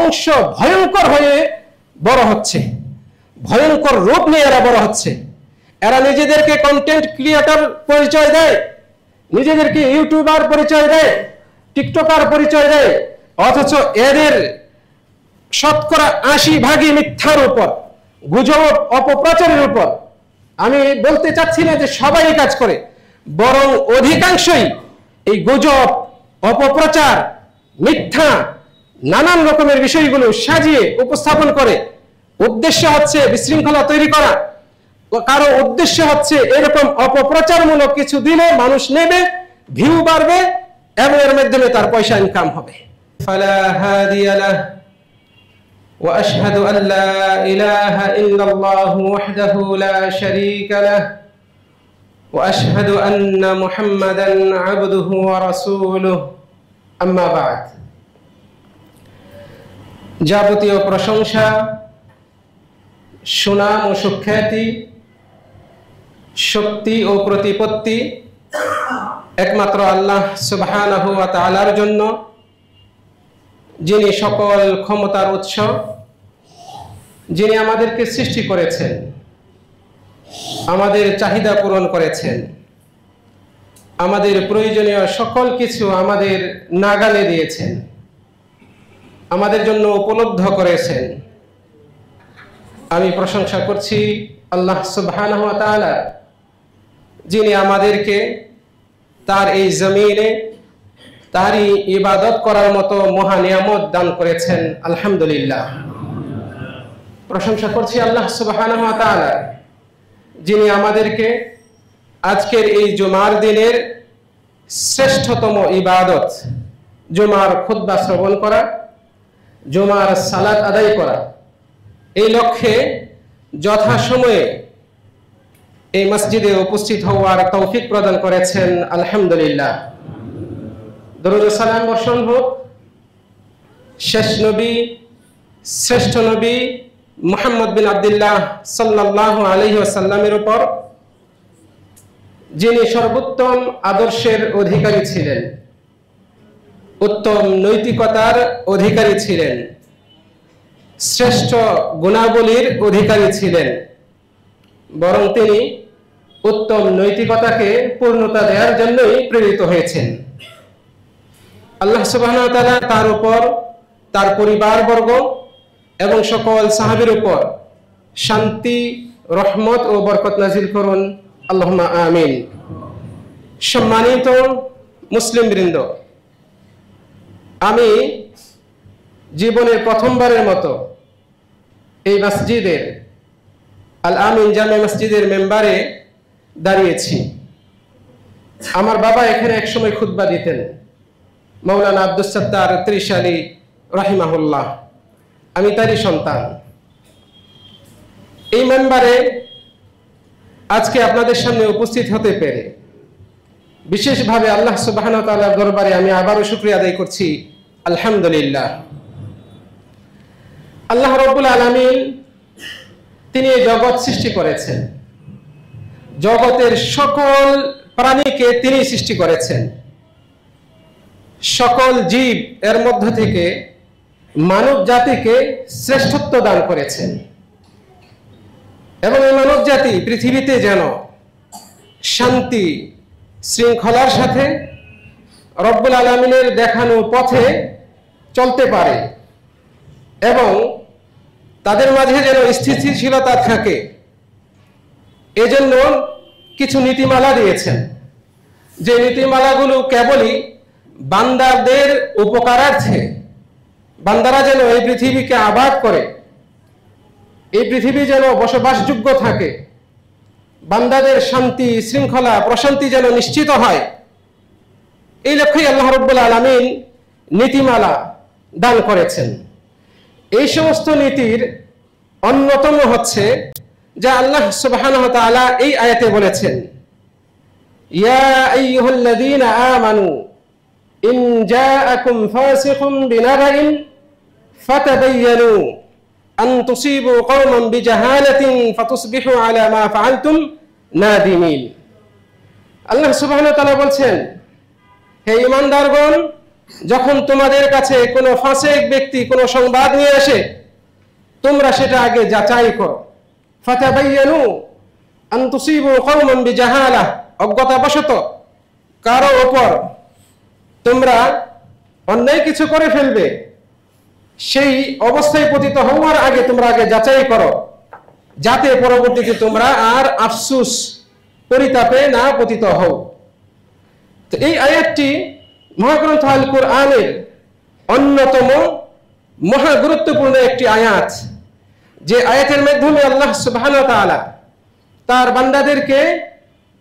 অংশ ভয়ঙ্কর হয়ে বড় হচ্ছে, ভয়ঙ্কর রূপ নিয়ে এরা বড় হচ্ছে। এরা নিজেদেরকে কন্টেন্ট ক্রিয়েটর পরিচয় দেয়, নিজেদেরকে ইউটিউবার পরিচয় দেয়, টিকটকার পরিচয় দেয়, অথচ এদের শতকরা 80% মিথ্যার উপর, গুজব অপপ্রচারের উপর। আমি বলতে চাচ্ছি না যে সবাই কাজ করে, বরং অধিকাংশই এই গুজব, অপপ্রচার, মিথ্যা, নানান রকমের বিষয়গুলো সাজিয়ে উপস্থাপন করে। উদ্দেশ্য হচ্ছে বিশৃঙ্খলা তৈরি করা, কারো উদ্দেশ্য হচ্ছে এরকম অপপ্রচারমূলক কিছু দিলে মানুষ নেবে, ভিউ বাড়বে এবং এর মাধ্যমে তার পয়সা ইনকাম হবে। ফালা হাদিয়া লাহ ওয়া আশহাদু আন লা ইলাহা ইল্লাল্লাহু ওয়াহদাহু লা শারীকা লাহ ওয়া আশহাদু আন্না মুহাম্মাদান আবদুহু ওয়া রাসূলুহু, আম্মা বা'দ। যাবতীয় প্রশংসা, সুনাম ও সুখ্যাতি, শক্তি ও প্রতিপত্তি একমাত্র আল্লাহ সুবহানাহু ওয়া তাআলার জন্য, যিনি সকল ক্ষমতার উৎস, যিনি আমাদেরকে সৃষ্টি করেছেন, আমাদের চাহিদা পূরণ করেছেন, আমাদের প্রয়োজনীয় সকল কিছু আমাদের নাগালে দিয়েছেন, আমাদের জন্য উপলব্ধ করেছেন। আমি প্রশংসা করছি আল্লাহ সুবহানাহু ওয়া তাআলা, যিনি আমাদেরকে তার এই জমিনে তারই ইবাদত করার মতো মহা নিয়ামত দান করেছেন। আলহামদুলিল্লাহ। প্রশংসা করছি আল্লাহ সুবহানাহু ওয়া তাআলা, যিনি আমাদেরকে আজকের এই জুমার দিনের শ্রেষ্ঠতম ইবাদত, জুমার খুতবা শ্রবণ করা, জুমার সালাত আদায় করা, এই লক্ষ্যে যথাসময়ে এই মসজিদে উপস্থিত হওয়ার তৌফিক প্রদান করেছেন। আলহামদুলিল্লাহ। দরুদ ও সালাম বর্ষণ হোক শেষ নবী, শ্রেষ্ঠ নবী মুহাম্মদ বিন আব্দুল্লাহ সাল্লাল্লাহু আলাইহি ওয়াসাল্লামের উপর, যিনি সর্বোত্তম আদর্শের অধিকারী ছিলেন, উত্তম নৈতিকতার অধিকারী ছিলেন, শ্রেষ্ঠ গুণাবলীর অধিকারী ছিলেন। বরং তিনি উত্তম নৈতিকতাকে পূর্ণতা দেওয়ার জন্যই প্রেরিত হয়েছেন। আল্লাহ সুবহানাহু ওয়া তাআলা তার উপর, তার পরিবারবর্গ এবং সকল সাহাবীর উপর শান্তি, রহমত ও বরকত নাজিল করুন, আল্লাহুম্মা আমিন। সম্মানিত মুসলিম বৃন্দ, আমি জীবনের প্রথমবারের মতো এই মসজিদের আল আমিন জামে মসজিদের মেম্বারে দাঁড়িয়েছি। আমার বাবা এখানে একসময় খুতবা দিতেন, মাওলানা আব্দুস সাত্তার ত্রিশালী রাহিমাহুল্লাহ। আমি তারই সন্তান। এই মেম্বারে আজকে আপনাদের সামনে উপস্থিত হতে পেরে বিশেষভাবে আল্লাহ সুবহানাহু ওয়া তাআলার দরবারে আমি আবারও শুকরিয়া আদায় করছি। আলহামদুলিল্লাহ। আল্লাহ রাব্বুল আলামিন তিনি এই জগৎ সৃষ্টি করেছেন, জগতের সকল প্রাণীকে তিনি সৃষ্টি করেছেন, সকল জীব এর মধ্য থেকে মানব জাতিকে শ্রেষ্ঠত্ব দান করেছেন এবং এই মানব জাতি পৃথিবীতে যেন শান্তি শৃঙ্খলার সাথে রব্বুল আলামিনের দেখানো পথে চলতে পারে এবং তাদের মাঝে যেন স্থিতিশীলতা থাকে, এজন্য কিছু নীতিমালা দিয়েছেন, যে নীতিমালাগুলো কেবলই বান্দাদের উপকারার্থে, বান্দারা যেন এই পৃথিবীকে আবাদ করে, এই পৃথিবী যেন বসবাসযোগ্য থাকে, বান্দাদের শান্তি শৃঙ্খলা প্রশান্তি যেন নিশ্চিত হয়, এই লক্ষ্যেই আল্লাহ রাব্বুল আলামিন নীতিমালা দান করেছেন। এই সমস্ত নীতির অন্যতম হচ্ছে যা আল্লাহ সুবহানাহু ওয়া তাআলা এই আয়াতে বলেছেন, ইয়া আইয়ুহাল্লাযীনা আমানু ইন জাআকুম ফাসিকুম বিনাবাইন ফাতাবায়ানু আন তুসিবু কওমান বিজাহালাতিন ফাতুসবিহু আলা মা ফাআলতুম নাদিমিন। আল্লাহ সুবহানাহু ওয়া তাআলা বলছেন, হে ঈমানদারগণ, যখন তোমাদের কাছে কোনো ফাসিক ব্যক্তি কোনো সংবাদ নিয়ে আসে, তোমরা সেটা আগে যাচাই করো। ফাতাবায়ানু আন তুসিবু কওমান বিজাহালাহ, অজ্ঞতাবশত কারো উপর তোমরা অন্যায় কিছু করে ফেলবে, সেই অবস্থায় পতিত হওয়ার আগে তোমরা আগে যাচাই করো, যাতে পরবর্তীতে তোমরা আর আফসোস পরিতাপে না পতিত হও। তো এই আয়াতটি মহাগ্রন্থ আল কুরআনের অন্যতম মহা গুরুত্বপূর্ণ একটি আয়াত, যে আয়াতের মাধ্যমে আল্লাহ সুবহানাহু ওয়া তাআলা তার বান্দাদেরকে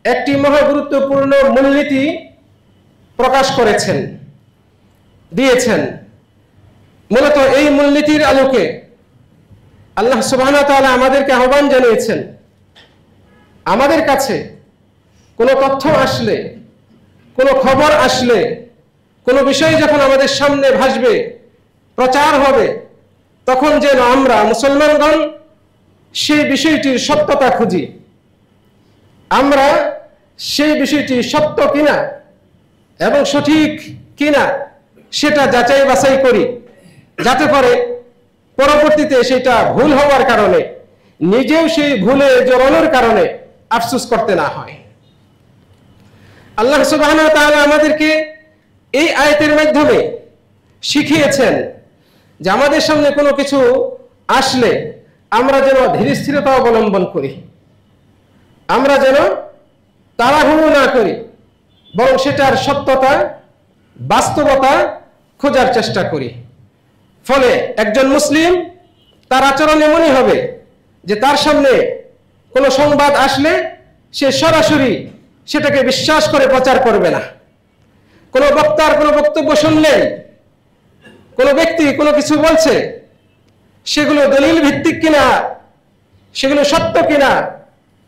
একটি মহা গুরুত্বপূর্ণ মূলনীতি প্রকাশ করেছেন, দিয়েছেন। মূলত এই মূলনীতির আলোকে আল্লাহ সুবহানাহু ওয়া তাআলা আমাদেরকে আহ্বান জানিয়েছেন, আমাদের কাছে কোনো তথ্য আসলে, কোনো খবর আসলে, কোনো বিষয় যখন আমাদের সামনে ভাসবে, প্রচার হবে, তখন যেন আমরা মুসলমানগণ সেই বিষয়টির সত্যতা খুঁজি, আমরা সেই বিষয়টি সত্য কিনা এবং সঠিক কিনা সেটা যাচাই বাছাই করি, যাতে করে পরবর্তীতে সেটা ভুল হওয়ার কারণে, নিজেও সেই ভুলে জড়ানোর কারণে আফসোস করতে না হয়। আল্লাহ সুবহানাহু ওয়া তাআলা আমাদেরকে এই আয়াতের মাধ্যমে শিখিয়েছেন যে আমাদের সামনে কোনো কিছু আসলে আমরা যেন ধীরস্থিরতা অবলম্বন করি, আমরা যেন তাড়াহুড়ো না করি, বরং সেটার সত্যতা, বাস্তবতা খোঁজার চেষ্টা করি। ফলে একজন মুসলিম, তার আচরণ এমনই হবে যে তার সামনে কোনো সংবাদ আসলে সে সরাসরি সেটাকে বিশ্বাস করে প্রচার করবে না। কোনো বক্তার কোনো বক্তব্য শুনলে, কোনো ব্যক্তি কোনো কিছু বলছে, সেগুলো দলিল ভিত্তিক কিনা, সেগুলো সত্য কিনা,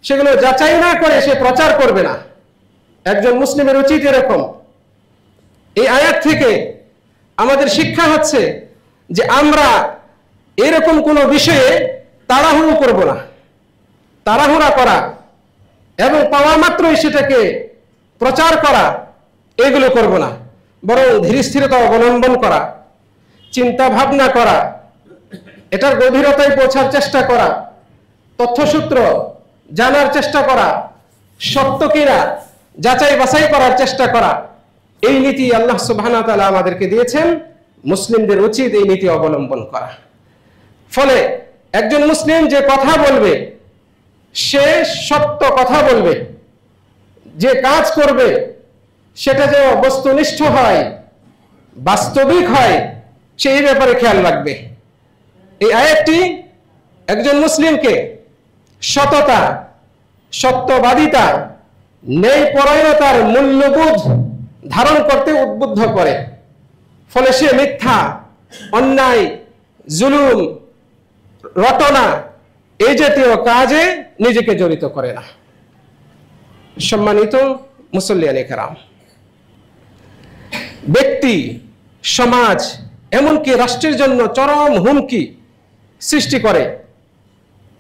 সেগুলো যাচাই না করে সে প্রচার করবে না। একজন মুসলিমের উচিত এরকম। এই আয়াত থেকে আমাদের শিক্ষা হচ্ছে যে আমরা এরকম কোনো বিষয়ে তাড়াহুড়ো করব না, তাড়াহুড়া করা এবং পাওয়া মাত্রই সেটাকে প্রচার করা, এগুলো করব না, বরং ধীরস্থিরতা অবলম্বন করা, চিন্তা ভাবনা করা, এটার গভীরতায় পৌঁছার চেষ্টা করা, তথ্যসূত্র জানার চেষ্টা করা, সত্য কিনা যাচাই বাছাই করার চেষ্টা করা। এই নীতি আল্লাহ সুবহানাহু ওয়া তাআলা আমাদেরকে দিয়েছেন, মুসলিমদের উচিত এই নীতি অবলম্বন করা। ফলে একজন মুসলিম যে কথা বলবে সে সত্য কথা বলবে, যে কাজ করবে সেটা যেন বস্তুনিষ্ঠ হয়, বাস্তবিক হয়, সেই ব্যাপারে খেয়াল রাখবে। এই আয়াতটি একজন মুসলিমকে সততা, সত্যবাদিতা, ন্যায়পরায়ণতার মূল্যবোধ ধারণ করতে উদ্বুদ্ধ করে। ফলে সে মিথ্যা, অন্যায়, জুলুম, রটনা এই জাতীয় কাজে নিজেকে জড়িত করে না। সম্মানিত মুসল্লিয়ানে কেরাম, ব্যক্তি, সমাজ, এমনকি রাষ্ট্রের জন্য চরম হুমকি সৃষ্টি করে,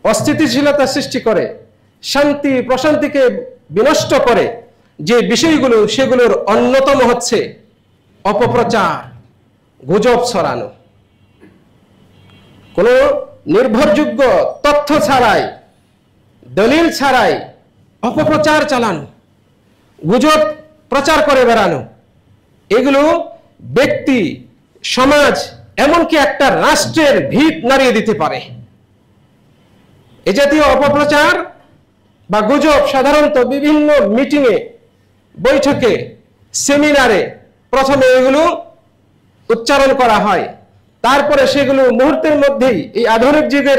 অস্থিতিশীলতা সৃষ্টি করে, শান্তি প্রশান্তিকে বিনষ্ট করে যে বিষয়গুলো, সেগুলোর অন্যতম হচ্ছে অপপ্রচার, গুজব ছড়ানো, কোনো নির্ভরযোগ্য তথ্য ছাড়াই, দলিল ছাড়াই অপপ্রচার চালানো, গুজব প্রচার করে বেড়ানো, এগুলো ব্যক্তি, সমাজ, এমনকি একটা রাষ্ট্রের ভিত নাড়িয়ে দিতে পারে। এ জাতীয় অপপ্রচার বা গুজব সাধারণত বিভিন্ন মিটিংয়ে, বৈঠকে, সেমিনারে প্রথমে এগুলো উচ্চারণ করা হয়, তারপরে সেগুলো মুহূর্তের মধ্যেই এই আধুনিক যুগের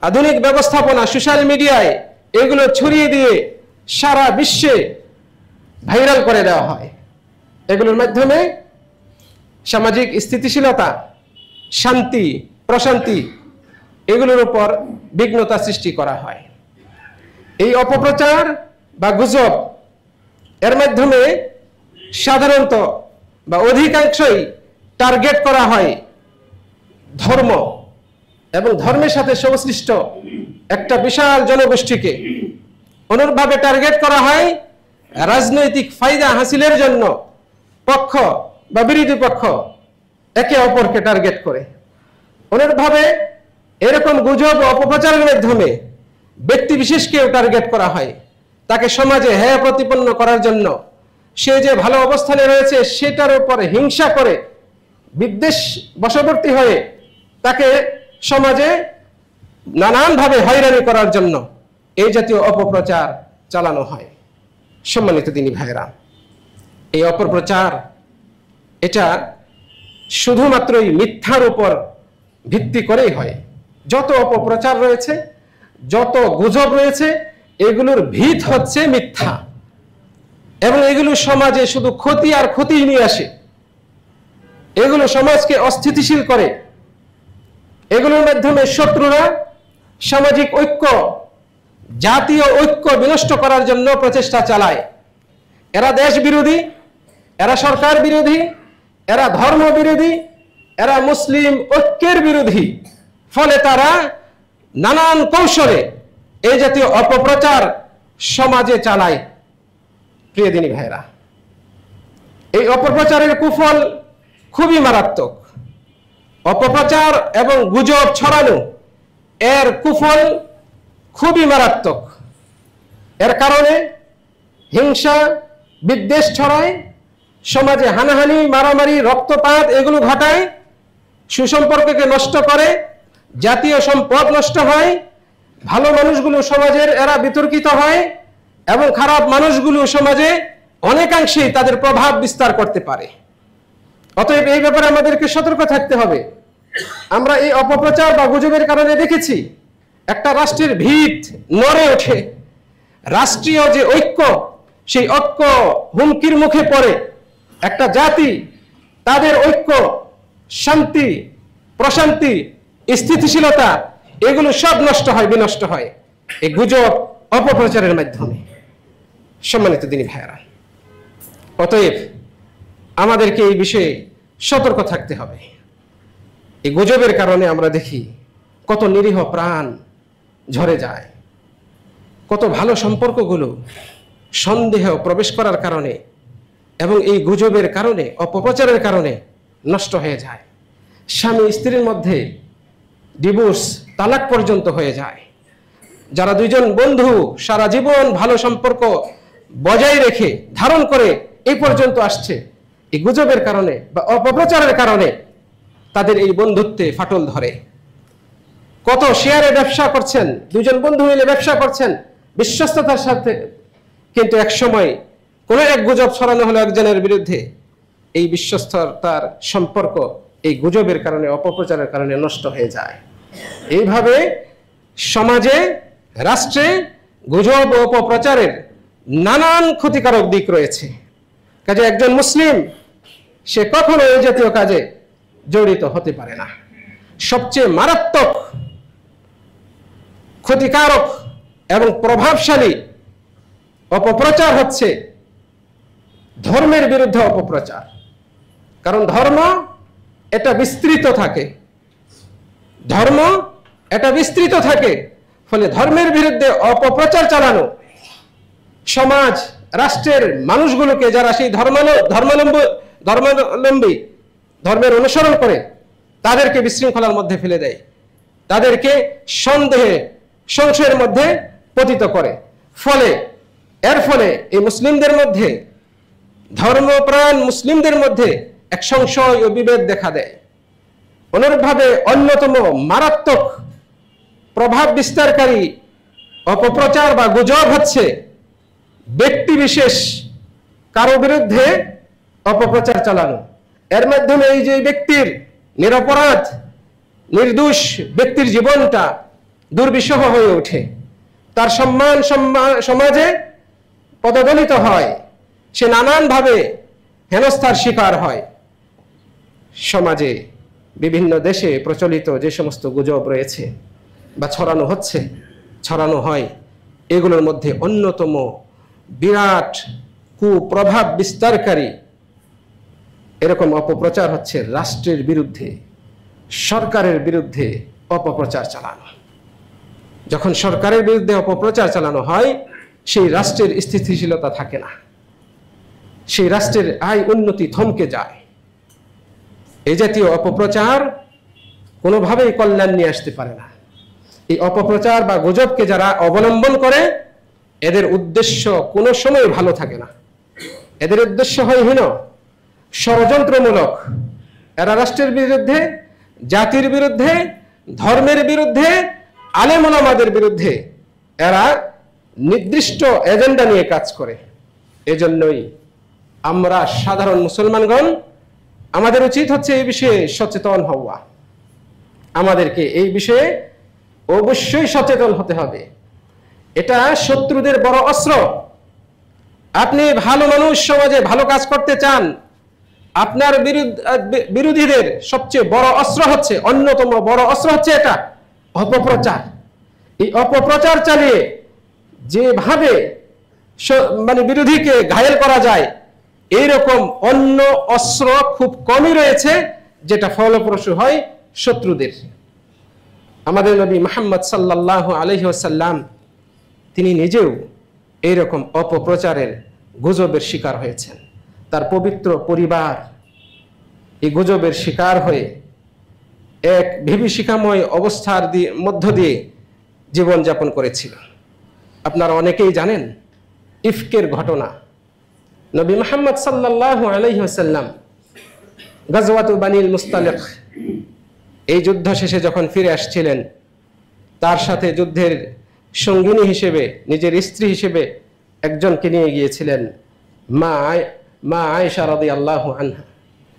আধুনিক ব্যবস্থাপনা, সোশ্যাল মিডিয়ায় এগুলো ছড়িয়ে দিয়ে সারা বিশ্বে ভাইরাল করে দেওয়া হয়। এগুলোর মাধ্যমে সামাজিক স্থিতিশীলতা, শান্তি প্রশান্তি এগুলোর উপর বিঘ্নতা সৃষ্টি করা হয়। এই অপপ্রচার বা গুজব এর মাধ্যমে সাধারণত বা অধিকাংশই টার্গেট করা হয় ধর্ম এবং ধর্মের সাথে সংশ্লিষ্ট একটা বিশাল জনগোষ্ঠীকে। অনুরূপভাবে টার্গেট করা হয় রাজনৈতিক ফায়দা হাসিলের জন্য পক্ষ বা বিরোধী পক্ষ একে অপরকে টার্গেট করে। অনুরূপভাবে এরকম গুজব ও অপপ্রচারের মাধ্যমে ব্যক্তি বিশেষকেও টার্গেট করা হয়, তাকে সমাজে হেয় প্রতিপন্ন করার জন্য। সে যে ভালো অবস্থানে রয়েছে সেটার উপরে হিংসা করে বিদ্বেষ বশবর্তী হয়ে তাকে সমাজে নানানভাবে হয়রানি করার জন্য এই জাতীয় অপপ্রচার চালানো হয়। সম্মানিত দিনী ভাইরা, এই অপপ্রচার এটা শুধুমাত্রই মিথ্যার উপর ভিত্তি করেই হয়। যত অপপ্রচার রয়েছে, যত গুজব রয়েছে, এগুলোর ভিত হচ্ছে মিথ্যা, এবং এগুলো সমাজে শুধু ক্ষতি আর ক্ষতি নিয়ে আসে। এগুলো সমাজকে অস্থিতিশীল করে। এগুলোর মাধ্যমে শত্রুরা সামাজিক ঐক্য, জাতীয় ঐক্য বিনষ্ট করার জন্য প্রচেষ্টা চালায়। এরা দেশ বিরোধী, এরা সরকার বিরোধী, এরা ধর্ম বিরোধী, এরা মুসলিম ঐক্যের বিরোধী। ফলে তারা নানান কৌশলে এই জাতীয় অপপ্রচার সমাজে চালায়। প্রিয় দিনী ভাইরা, এই অপপ্রচারের কুফল খুবই মারাত্মক। অপপ্রচার এবং গুজব ছড়ানো এর কুফল খুবই মারাত্মক। এর কারণে হিংসা বিদ্বেষ ছড়ায়, সমাজে হানাহানি, মারামারি, রক্তপাত এগুলো ঘটায়, সুসম্পর্ককে নষ্ট করে, জাতীয় সম্পদ নষ্ট হয়, ভালো মানুষগুলো সমাজের এরা বিতর্কিত হয়, এবং খারাপ মানুষগুলো সমাজে অনেকাংশেই তাদের প্রভাব বিস্তার করতে পারে। অতএব এই ব্যাপারে আমাদেরকে সতর্ক থাকতে হবে। আমরা এই অপপ্রচার বা গুজবের কারণে দেখেছি একটা রাষ্ট্রের ভিত নড়ে ওঠে। রাষ্ট্রীয় যে ঐক্য, সেই ঐক্য হুমকির মুখে পড়ে। একটা জাতি, তাদের ঐক্য, শান্তি, প্রশান্তি, স্থিতিশীলতা এগুলো সব নষ্ট হয়, বিনষ্ট হয় এই গুজব অপপ্রচারের মাধ্যমে। সম্মানিত দিনী ভাইয়েরা, অতএব আমাদেরকে এই বিষয়ে সতর্ক থাকতে হবে। এই গুজবের কারণে আমরা দেখি কত নিরীহ প্রাণ ঝরে যায়, কত ভালো সম্পর্কগুলো সন্দেহ প্রবেশ করার কারণে এবং এই গুজবের কারণে, অপপ্রচারের কারণে নষ্ট হয়ে যায়। স্বামী স্ত্রীর মধ্যে ডিভোর্স, তালাক পর্যন্ত হয়ে যায়। যারা দুইজন বন্ধু সারা জীবন ভালো সম্পর্ক বজায় রেখে ধারণ করে এই পর্যন্ত আসছে, এই গুজবের কারণে বা অপপ্রচারের কারণে তাদের এই বন্ধুত্বে ফাটল ধরে। কত শেয়ারে ব্যবসা করছেন, দুজন বন্ধু মিলে ব্যবসা করছেন বিশ্বস্ততার সাথে, কিন্তু এক সময় কোন এক গুজব ছড়ানো হলো একজনের বিরুদ্ধে, এই বিশ্বস্ততার সম্পর্ক এই গুজবের কারণে, অপপ্রচারের কারণে নষ্ট হয়ে যায়। এইভাবে সমাজে, রাষ্ট্রে গুজব ও অপপ্রচারের নানান ক্ষতিকারক দিক রয়েছে। কাজে একজন মুসলিম সে কখনো এই জাতীয় কাজে জড়িত হতে পারে না। সবচেয়ে মারাত্মক, ক্ষতিকারক এবং প্রভাবশালী অপপ্রচার হচ্ছে ধর্মের বিরুদ্ধে অপপ্রচার। কারণ ধর্ম এটা বিস্তৃত থাকে, ধর্ম এটা বিস্তৃত থাকে, ফলে ধর্মের বিরুদ্ধে অপপ্রচার চালানো সমাজ, রাষ্ট্রের মানুষগুলোকে, যারা সেই ধর্মাবলম্বী, ধর্মের অনুসরণ করে, তাদেরকে বিশৃঙ্খলার মধ্যে ফেলে দেয়, তাদেরকে সন্দেহে, সংশয়ের মধ্যে পতিত করে। এর ফলে এই মুসলিমদের মধ্যে, ধর্মপ্রাণ মুসলিমদের মধ্যে এক সংশয় ও বিভেদ দেখা দেয়। অনুরূপভাবে অন্যতম মারাত্মক প্রভাব বিস্তারকারী অপপ্রচার বা গুজব হচ্ছে ব্যক্তি বিশেষ কারো বিরুদ্ধে অপপ্রচার চালানো। এর মাধ্যমে এই যে ব্যক্তির, নিরপরাধ নির্দোষ ব্যক্তির জীবনটা দুর্বিষহ হয়ে ওঠে, তার সম্মান সমাজে পদদলিত হয়, সে নানানভাবে হেনস্থার শিকার হয়। সমাজে বিভিন্ন দেশে প্রচলিত যে সমস্ত গুজব রয়েছে বা ছড়ানো হচ্ছে, ছড়ানো হয়, এগুলোর মধ্যে অন্যতম বিরাট কুপ্রভাব বিস্তারকারী এরকম অপপ্রচার হচ্ছে রাষ্ট্রের বিরুদ্ধে, সরকারের বিরুদ্ধে অপপ্রচার চালানো। যখন সরকারের বিরুদ্ধে অপপ্রচার চালানো হয়, সেই রাষ্ট্রের স্থিতিশীলতা থাকে না। সেই রাষ্ট্রের আয় উন্নতি থমকে যায়। এই জাতীয় অপপ্রচার কোনোভাবেই কল্যাণ নিয়ে আসতে পারে না। এই অপপ্রচার বা গুজবকে যারা অবলম্বন করে এদের উদ্দেশ্য কোনো সময় ভালো থাকে না। এদের উদ্দেশ্য হয় হীন, ষড়যন্ত্রমূলক। এরা রাষ্ট্রের বিরুদ্ধে, জাতির বিরুদ্ধে, ধর্মের বিরুদ্ধে, আলেম ওলামাদের বিরুদ্ধে এরা নির্দিষ্ট এজেন্ডা নিয়ে কাজ করে। এজন্যই আমরা সাধারণ মুসলমানগণ আমাদের উচিত হচ্ছে এই বিষয়ে সচেতন হওয়া। আমাদেরকে এই বিষয়ে অবশ্যই সচেতন হতে হবে। এটা শত্রুদের বড় অস্ত্র। আপনি ভালো মানুষ, সমাজে ভালো কাজ করতে চান, আপনার বিরোধীদের সবচেয়ে বড় অস্ত্র হচ্ছে, অন্যতম বড় অস্ত্র হচ্ছে এটা অপপ্রচার। এই অপপ্রচার চালিয়ে যেভাবে বিরোধীকে ঘায়েল করা যায়, এইরকম অন্য অস্ত্র খুব কমই রয়েছে যেটা ফলপ্রসূ হয় শত্রুদের। আমাদের নবী মুহাম্মদ সাল্লাল্লাহু আলাইহি ওয়াসাল্লাম তিনি নিজেও এইরকম অপপ্রচারের গুজবের শিকার হয়েছেন। তার পবিত্র পরিবার এই গুজবের শিকার হয়ে এক বিভীষিকাময় অবস্থার মধ্য দিয়ে জীবনযাপন করেছিল। আপনারা অনেকেই জানেন ইফকের ঘটনা। নবী মুহাম্মদ সাল্লাল্লাহু আলাইহি ওয়াসাল্লাম গাজওয়াতু বানিল মুস্তালিক এই যুদ্ধ শেষে যখন ফিরে আসছিলেন, তার সাথে যুদ্ধের সঙ্গিনী হিসেবে, নিজের স্ত্রী হিসেবে একজনকে নিয়ে গিয়েছিলেন, মা আয়েশা রাদিয়াল্লাহু আনহা।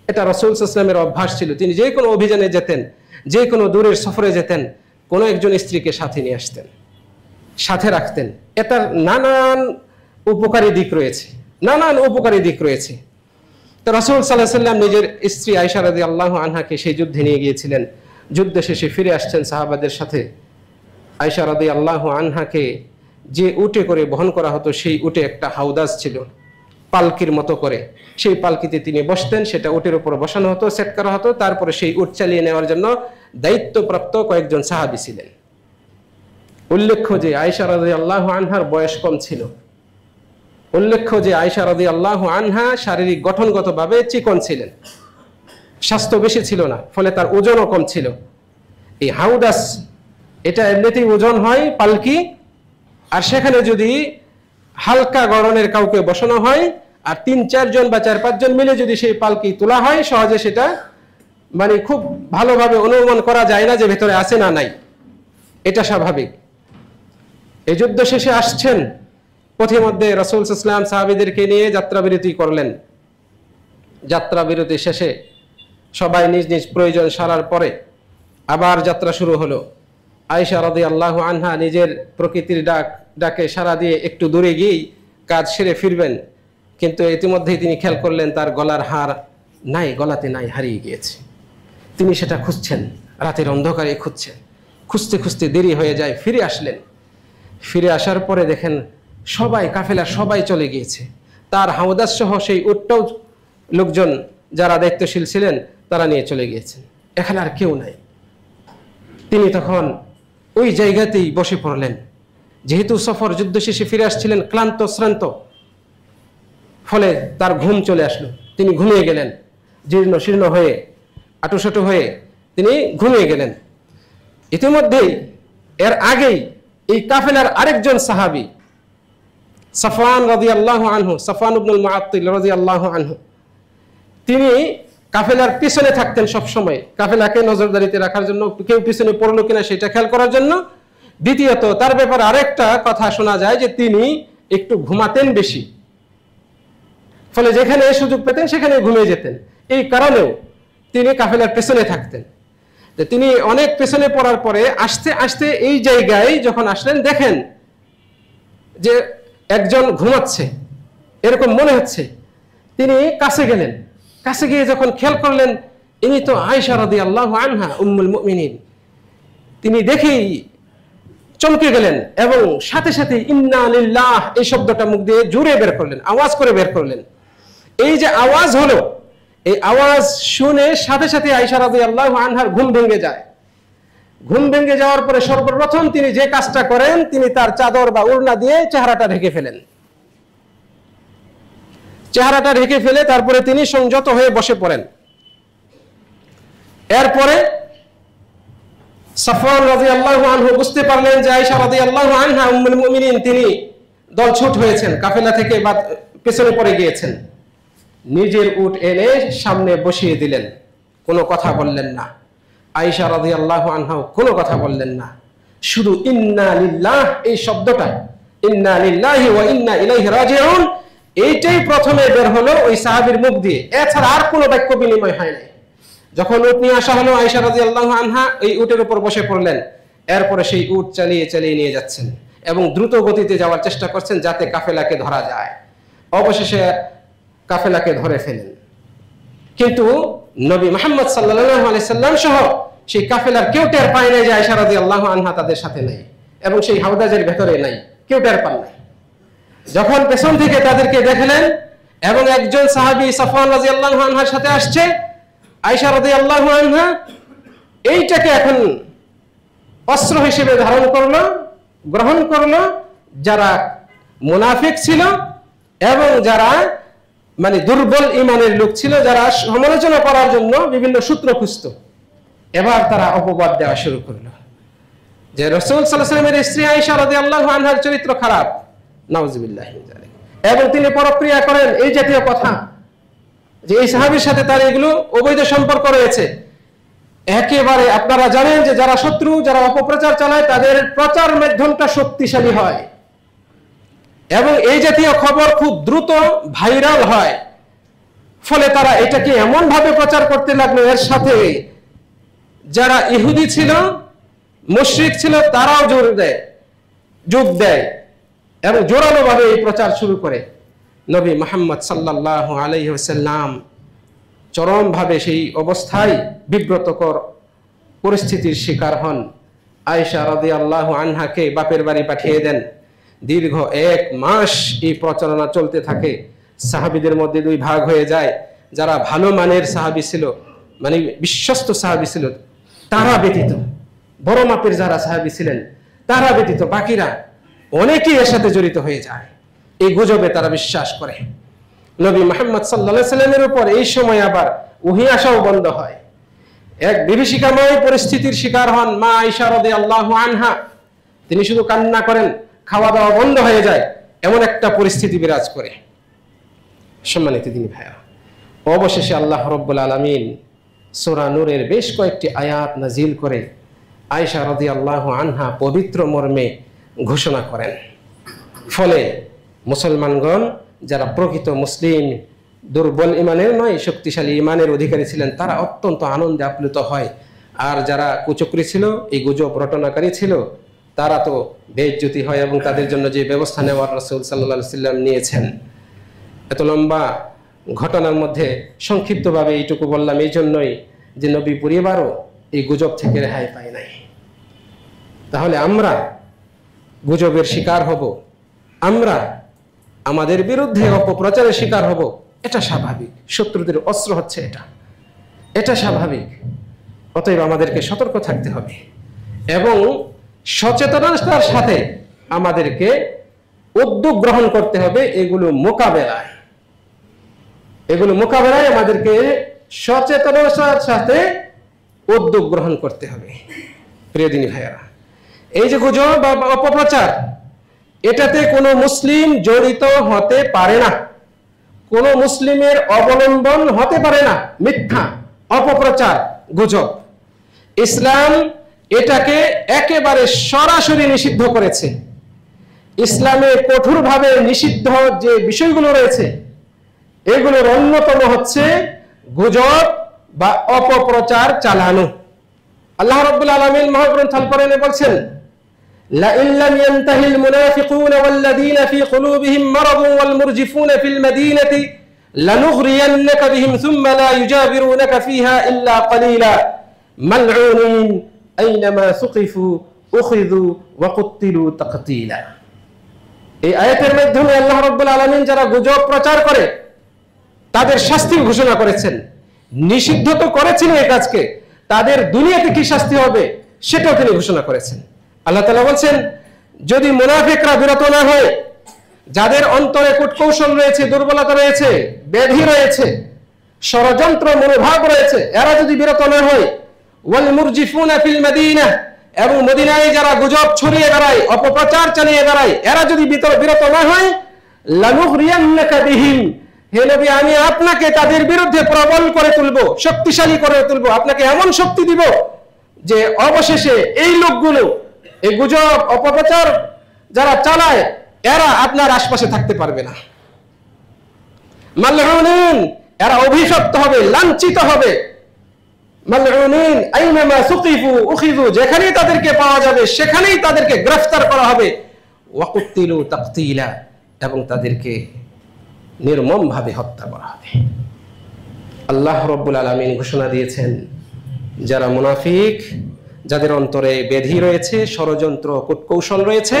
এটা রাসূল সাল্লাল্লাহু আলাইহি ওয়াসাল্লামের অভ্যাস ছিল। তিনি যে কোনো অভিযানে যেতেন, যে কোনো দূরের সফরে যেতেন, কোনো একজন স্ত্রীকে সাথে নিয়ে আসতেন, সাথে রাখতেন। এটার নানান উপকারী দিক রয়েছে, নানান উপকারী দিক রয়েছে। তো রাসূল সাল্লাল্লাহু আলাইহি ওয়াসাল্লাম নিজের স্ত্রী আয়েশা রাদিয়াল্লাহু আনহাকে সেই যুদ্ধে নিয়ে গিয়েছিলেন। যুদ্ধ শেষে ফিরে আসছেন সাহাবাদের সাথে। আয়েশা রাদিয়াল্লাহু আনহাকে যে উটে করে বহন করা হতো, সেই উটে একটা হাউদাজ ছিল পালকির মতো করে। সেই পালকিতে তিনি বসতেন, সেটা উটের উপর বসানো হতো, সেট করা হতো। তারপরে সেই উট চালিয়ে নেওয়ার জন্য দায়িত্বপ্রাপ্ত কয়েকজন সাহাবী ছিলেন। উল্লেখ্য যে আয়েশা রাদিয়াল্লাহু আনহার বয়স কম ছিল। উল্লেখ্য যে আয়েশা রাদিয়াল্লাহু আনহা শারীরিক গঠনগতভাবে চিকন ছিলেন, স্বাস্থ্য বেশি ছিল না, ফলে তার ওজনও কম ছিল। এই হাউদাস এটা এমনিতেই ওজন হয় পালকি, আর সেখানে যদি হালকা গড়নের কাউকে বসানো হয় আর ৩-৪ জন বা ৪-৫ জন মিলে যদি সেই পালকি তোলা হয়, সহজে সেটা খুব ভালোভাবে অনুমান করা যায় না যে ভেতরে আছে না নাই। এটা স্বাভাবিক। এই যুদ্ধ শেষে আসছেন, পথিমধ্যে রাসূল সাল্লাল্লাহু আলাইহি ওয়াসাল্লাম সাহাবীদেরকে নিয়ে যাত্রা বিরতি করলেন। যাত্রা বিরতি শেষে সবাই নিজ নিজ প্রয়োজন সারার পরে আবার যাত্রা শুরু হলো। আয়েশা রাদিয়াল্লাহু আনহা নিজের প্রকৃতির ডাকে সাড়া দিয়ে একটু দূরে গিয়েই কাজ সেরে ফিরবেন, কিন্তু ইতিমধ্যেই তিনি খেয়াল করলেন তার গলার হার নাই, গলাতে নাই, হারিয়ে গিয়েছে। তিনি সেটা খুঁজছেন, রাতের অন্ধকারে খুঁজছেন। খুঁজতে খুঁজতে দেরি হয়ে যায়, ফিরে আসলেন। ফিরে আসার পরে দেখেন সবাই, কাফেলা সবাই চলে গিয়েছে। তার হাউদাস সহ সেই উটটাও লোকজন যারা দায়িত্বশীল ছিলেন তারা নিয়ে চলে গিয়েছেন। এখানে আর কেউ নাই। তিনি তখন ওই জায়গাতেই বসে পড়লেন। যেহেতু সফর যুদ্ধ শেষে ফিরে আসছিলেন ক্লান্ত শ্রান্ত, ফলে তার ঘুম চলে আসলো। তিনি ঘুমিয়ে গেলেন, জীর্ণ শীর্ণ হয়ে, আঁটুসাঁটু হয়ে তিনি ঘুমিয়ে গেলেন। ইতিমধ্যেই এর আগেই এই কাফেলার আরেকজন সাহাবী সাফওয়ান রাদিয়াল্লাহু আনহু, সাফওয়ান ইবনুল মুআত্তিল রাদিয়াল্লাহু আনহু, তিনি কাফেলার পিছনে থাকতেন সব সময়, কাফেলাকে নজরদারিতে রাখার জন্য, কেউ পিছনে পড়লো কিনা সেটা খেয়াল করার জন্য। দ্বিতীয়ত তার ব্যাপারে আরেকটা কথা শোনা যায় যে তিনি একটু ঘুমাতেন বেশি, ফলে যেখানে সুযোগ পেতেন সেখানে ঘুমিয়ে যেতেন। এই কারণেও তিনি কাফেলার পেছনে থাকতেন। তিনি অনেক পেছনে পড়ার পরে আস্তে আস্তে এই জায়গায় যখন আসলেন, দেখেন যে একজন ঘুমাচ্ছে, এরকম মনে হচ্ছে। তিনি কাছে গেলেন, কাছে গিয়ে যখন খেয়াল করলেন ইনি তো আয়েশা রাদিয়াল্লাহু আনহা উম্মুল মুমিনিন, তিনি দেখেই চমকে গেলেন এবং সাথে সাথে ইন্না লিল্লাহ এই শব্দটা মুখ দিয়ে জোরে বের করলেন, আওয়াজ করে বের করলেন। এই যে আওয়াজ হলো, এই আওয়াজ শুনে সাথে সাথে আয়েশা রাদিয়াল্লাহু আনহার ঘুম ভেঙে যায়। ঘুম ভেঙে যাওয়ার পরে সর্বপ্রথম তিনি যে কাজটা করেন, তিনি তার চাদর বা ওড়না দিয়ে চেহারাটা ঢেকে ফেলেন। চেহারাটা ঢেকে ফেলে তারপরে তিনি সংযত হয়ে বসে পড়েন। এরপরে সাফওয়ান রাদিয়াল্লাহু আনহু বুঝতে পারলেন যে আয়েশা রাদিয়াল্লাহু আনহা উম্মুল মুমিনিন তিনি দলছুট হয়েছেন, কাফেলা থেকে বা পেছনে পড়ে গিয়েছেন। নিজের উট এনে সামনে বসিয়ে দিলেন, কোনো কথা বললেন না। আয়েশা রাদিয়াল্লাহু আনহা কোনো কথা বললেন না, শুধু ইন্না লিল্লাহ এই শব্দটা, ইন্না লিল্লাহি ওয়া ইন্না ইলাইহি রাজিউন, এইটাই প্রথমে বের হলো ওই সাহাবীর মুখ দিয়ে, এছাড়া আর কোনো বাক্য বিনিময় হয় নাই। যখন উট নিয়ে আসা হলো, আয়েশা রাদিয়াল্লাহু আনহা এই উটের উপর বসে পড়লেন। এরপরে সেই উট চালিয়ে চালিয়ে নিয়ে যাচ্ছেন এবং দ্রুত গতিতে যাওয়ার চেষ্টা করছেন যাতে কাফেলাকে ধরা যায়। অবশেষে কাফেলাকে ধরে ফেলেন, কিন্তু নবী মুহাম্মদ সাল্লাল্লাহু আলাইহি সাল্লাম সহ সেই কাফেলার কেউ টের পায় নাই যে আয়েশা রাদিয়াল্লাহু আনহা তাদের সাথে নাই এবং সেই হাওদাজের ভেতরে নাই, কেউ টের পান নাই। যখন পেছন থেকে তাদেরকে দেখলেন এবং একজন সাহাবী সাফওয়ান রাদিয়াল্লাহু আনহার সাথে আসছে, আয়েশা রাদিয়াল্লাহু আনহা এইটাকে এখন অস্ত্র হিসেবে ধারণ করলো, গ্রহণ করলো। যারা মুনাফিক ছিল এবং যারা মানে দুর্বল ঈমানের লোক ছিল, যারা সমালোচনা করার জন্য বিভিন্ন সূত্র খুঁজত, এবার তারা অপবাদ দেওয়া শুরু করলো যে রাসূল সাল্লাল্লাহু আলাইহি ওয়াসাল্লামের স্ত্রী আয়েশা রাদিয়াল্লাহু আনহার চরিত্র খারাপ, নাউযুবিল্লাহি মিন যালিক, এবং তিনি পরক্রিয়া করেন এই জাতীয় কথা, যে এই সাহাবীর সাথে তার এগুলো অবৈধ সম্পর্ক রয়েছে। একেবারে আপনারা জানেন যে যারা শত্রু, যারা অপপ্রচার চালায়, তাদের প্রচার মাধ্যমটা শক্তিশালী হয় এবং এই জাতীয় খবর খুব দ্রুত ভাইরাল হয়। ফলে তারা এটাকে এমন ভাবে প্রচার করতে লাগলো, এর সাথে যারা ইহুদি ছিল, মুশরিক ছিল, তারাও যোগ দেয় এবং জোরালো ভাবে এই প্রচার শুরু করে। নবী মুহাম্মদ সাল্লাল্লাহু আলাইহি ওয়াসাল্লাম চরম ভাবে সেই অবস্থায় বিব্রতকর পরিস্থিতির শিকার হন। আয়েশা রাদিয়াল্লাহু আনহাকে বাপের বাড়ি পাঠিয়ে দেন। দীর্ঘ 1 মাস এই প্রচারণা চলতে থাকে। সাহাবীদের মধ্যে 2 ভাগ হয়ে যায়। যারা ভালো মানের সাহাবী ছিল, মানে বিশ্বস্ত সাহাবী ছিল, তারা ব্যতীত, বড় মাপের যারা সাহাবী ছিলেন তারা ব্যতীত বাকিরা অনেকেই এর সাথে জড়িত হয়ে যায়। এই গুজবে তারা বিশ্বাস করে। নবী মুহাম্মদ সাল্লাল্লাহু আলাইহি সাল্লামের উপর এই সময় আবার ওহী আসাও বন্ধ হয়। এক বিভীষিকাময় পরিস্থিতির শিকার হন মা আয়েশা রাদিয়াল্লাহু আনহা। তিনি শুধু কান্না করেন, খাওয়া দাওয়া বন্ধ হয়ে যায়, এমন একটা পরিস্থিতি বিরাজ করে। সম্মানিত দিনী ভাইরা, অবশেষে আল্লাহ রাব্বুল আলামিন সূরা নূরের বেশ কয়েকটি আয়াত নাজিল করে আয়েশা রাদিয়াল্লাহু আনহা পবিত্র মর্মে ঘোষণা করেন। ফলে মুসলমানগণ যারা প্রকৃত মুসলিম, দুর্বল ঈমানের নয়, শক্তিশালী ঈমানের অধিকারী ছিলেন, তারা অত্যন্ত আনন্দে আপ্লুত হয়। আর যারা কুচক্রী ছিল, এই গুজব রটনাকারী ছিল, তারা তো বেইজ্জতি হয় এবং তাদের জন্য যে ব্যবস্থা নেওয়ার রাসূল সাল্লাল্লাহু আলাইহি ওয়াসাল্লাম নিয়েছেন। এত লম্বা ঘটনার মধ্যে সংক্ষিপ্তভাবে এইটুকু বললাম এই জন্যই যে নবী পরিবারও এই গুজব থেকে রেহাই পায় নাই। তাহলে আমরা গুজবের শিকার হব, আমরা আমাদের বিরুদ্ধে অপপ্রচারের শিকার হব, এটা স্বাভাবিক। শত্রুদের অস্ত্র হচ্ছে এটা স্বাভাবিক। অতএব আমাদেরকে সতর্ক থাকতে হবে এবং সচেতনতার সাথে আমাদেরকে উদ্যোগ গ্রহণ করতে হবে। এগুলো মোকাবেলায় আমাদেরকে সচেতনতার সাথে উদ্যোগ গ্রহণ করতে হবে। প্রিয় দিনী ভাইয়েরা, এই যে গুজব বা অপপ্রচার, এটাতে কোনো মুসলিম জড়িত হতে পারে না, কোনো মুসলিমের অবলম্বন হতে পারে না। মিথ্যা, অপপ্রচার, গুজব, ইসলাম এটাকে একেবারে সরাসরি নিষিদ্ধ করেছে। ইসলামে কঠোরভাবে নিষিদ্ধ যে বিষয়গুলো রয়েছে, এগুলোর অন্যতম হচ্ছে গুজব বা অপপ্রচার চালানো। আল্লাহ রাব্বুল আলামিন মহাগ্রন্থ আল কোরআনে বলছেন, لئن لم ينتهي المنافقون والذين في قلوبهم مرض والمرجفون في المدينة لنغرينك بهم ثم لا يجاورونك فيها إلا قليلا ملعونين أينما ثقفوا أخذوا وقتلوا تقتيلا। এই আয়াতের মাধ্যমে আল্লাহ রাব্বুল আলামিন যারা গুজব প্রচার করে তাদের শাস্তির ঘোষণা করেছেন। নিষিদ্ধ তো করেছেন এই কাজকে, তাদের দুনিয়াতে কি শাস্তি হবে সেটাও তিনি ঘোষণা করেছেন। আল্লাহ তাআলা বলছেন, যদি মুনাফিকরা বিরত না হয় যাদের অন্তরে কূটকৌশল রয়েছে, দুর্বলতা রয়েছে, ব্যাধি রয়েছে, ষড়যন্ত্র মনোভাব রয়েছে, এরা যদি বিরত না হয়, ওয়াল মুরজিফুনা ফিল মদিনা, এবং মদিনায় যারা গুজব ছড়িয়ে বেড়ায়, অপপ্রচার চালিয়ে বেড়ায়, এরা যদি বিরত না হয়, লানুগরিয়ান্নাকা বিহিম, হে নবী আমি আপনাকে তাদের বিরুদ্ধে প্রবল করে তুলব, শক্তিশালী করে তুলব, আপনাকে এমন শক্তি দিব যে অবশেষে এই লোকগুলো, এই গুজব অপপ্রচার যারা চালায়, এরা আপনার আশপাশে থাকতে পারবে না। মালউনুন, এরা অভিশপ্ত হবে, লাঞ্ছিত হবে। মালউনুন আইনামা সুকিফু উখিযু, যেখানেই তাদেরকে পাওয়া যাবে সেখানেই তাদেরকে গ্রেফতার করা হবে। ওয়াকুতিলু তাকতিলা, এবং তাদেরকে নির্মমভাবে হত্যা করা হবে। আল্লাহ রাব্বুল আলামিন ঘোষণা দিয়েছেন, যারা মুনাফিক, যাদের অন্তরে ব্যাধি রয়েছে, ষড়যন্ত্র কূটকৌশল রয়েছে,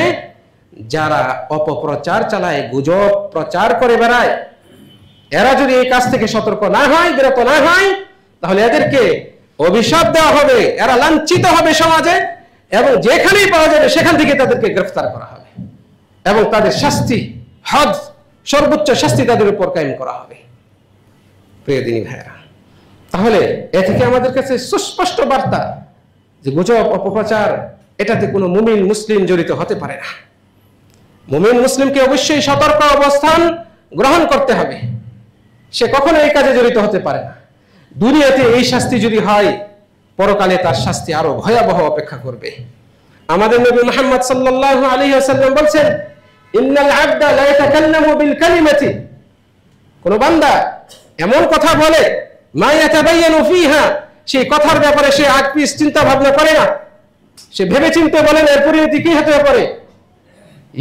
যারা অপপ্রচার চালায়, গুজব প্রচার করে বেড়ায়, এরা যদি এই কাজ থেকে সতর্ক না হয়, বিরত না হয়, তাহলে এদেরকে অভিশাপ দেওয়া হবে, এরা লাঞ্ছিত হবে সমাজে, এবং যেখানেই পাওয়া যাবে সেখান থেকে তাদেরকে গ্রেফতার করা হবে এবং তাদের শাস্তি, হদ, সর্বোচ্চ শাস্তি তাদের উপর কায়েম করা হবে। প্রিয় দিনী ভাইরা, তাহলে এ থেকে আমাদের কাছে সুস্পষ্ট বার্তা যে গুজব অপপ্রচার, এটাতে কোনো মুমিন মুসলিম জড়িত হতে পারে না। মুমিন মুসলিমকে অবশ্যই সতর্ক অবস্থান গ্রহণ করতে হবে, সে কখনো এই কাজে জড়িত হতে পারে না। দুনিয়াতে এই শাস্তি যদি হয়, পরকালে তার শাস্তি আরো ভয়াবহ অপেক্ষা করবে। আমাদের নবী মুহাম্মদ সাল্লাল্লাহু আলাইহি ওয়াসাল্লাম বলেন, ইন্নাল আবদা লা ইয়াতাকাল্লামু বিল কালিমাতি, কোন বান্দা এমন কথা বলে, মা ইয়াতাবায়ানু ফিহা, সেই কথার ব্যাপারে সে আগ পিছ চিন্তা ভাবনা করে না, সে ভেবে চিন্তে বলেন এর পরিণতি কি হতে পারে,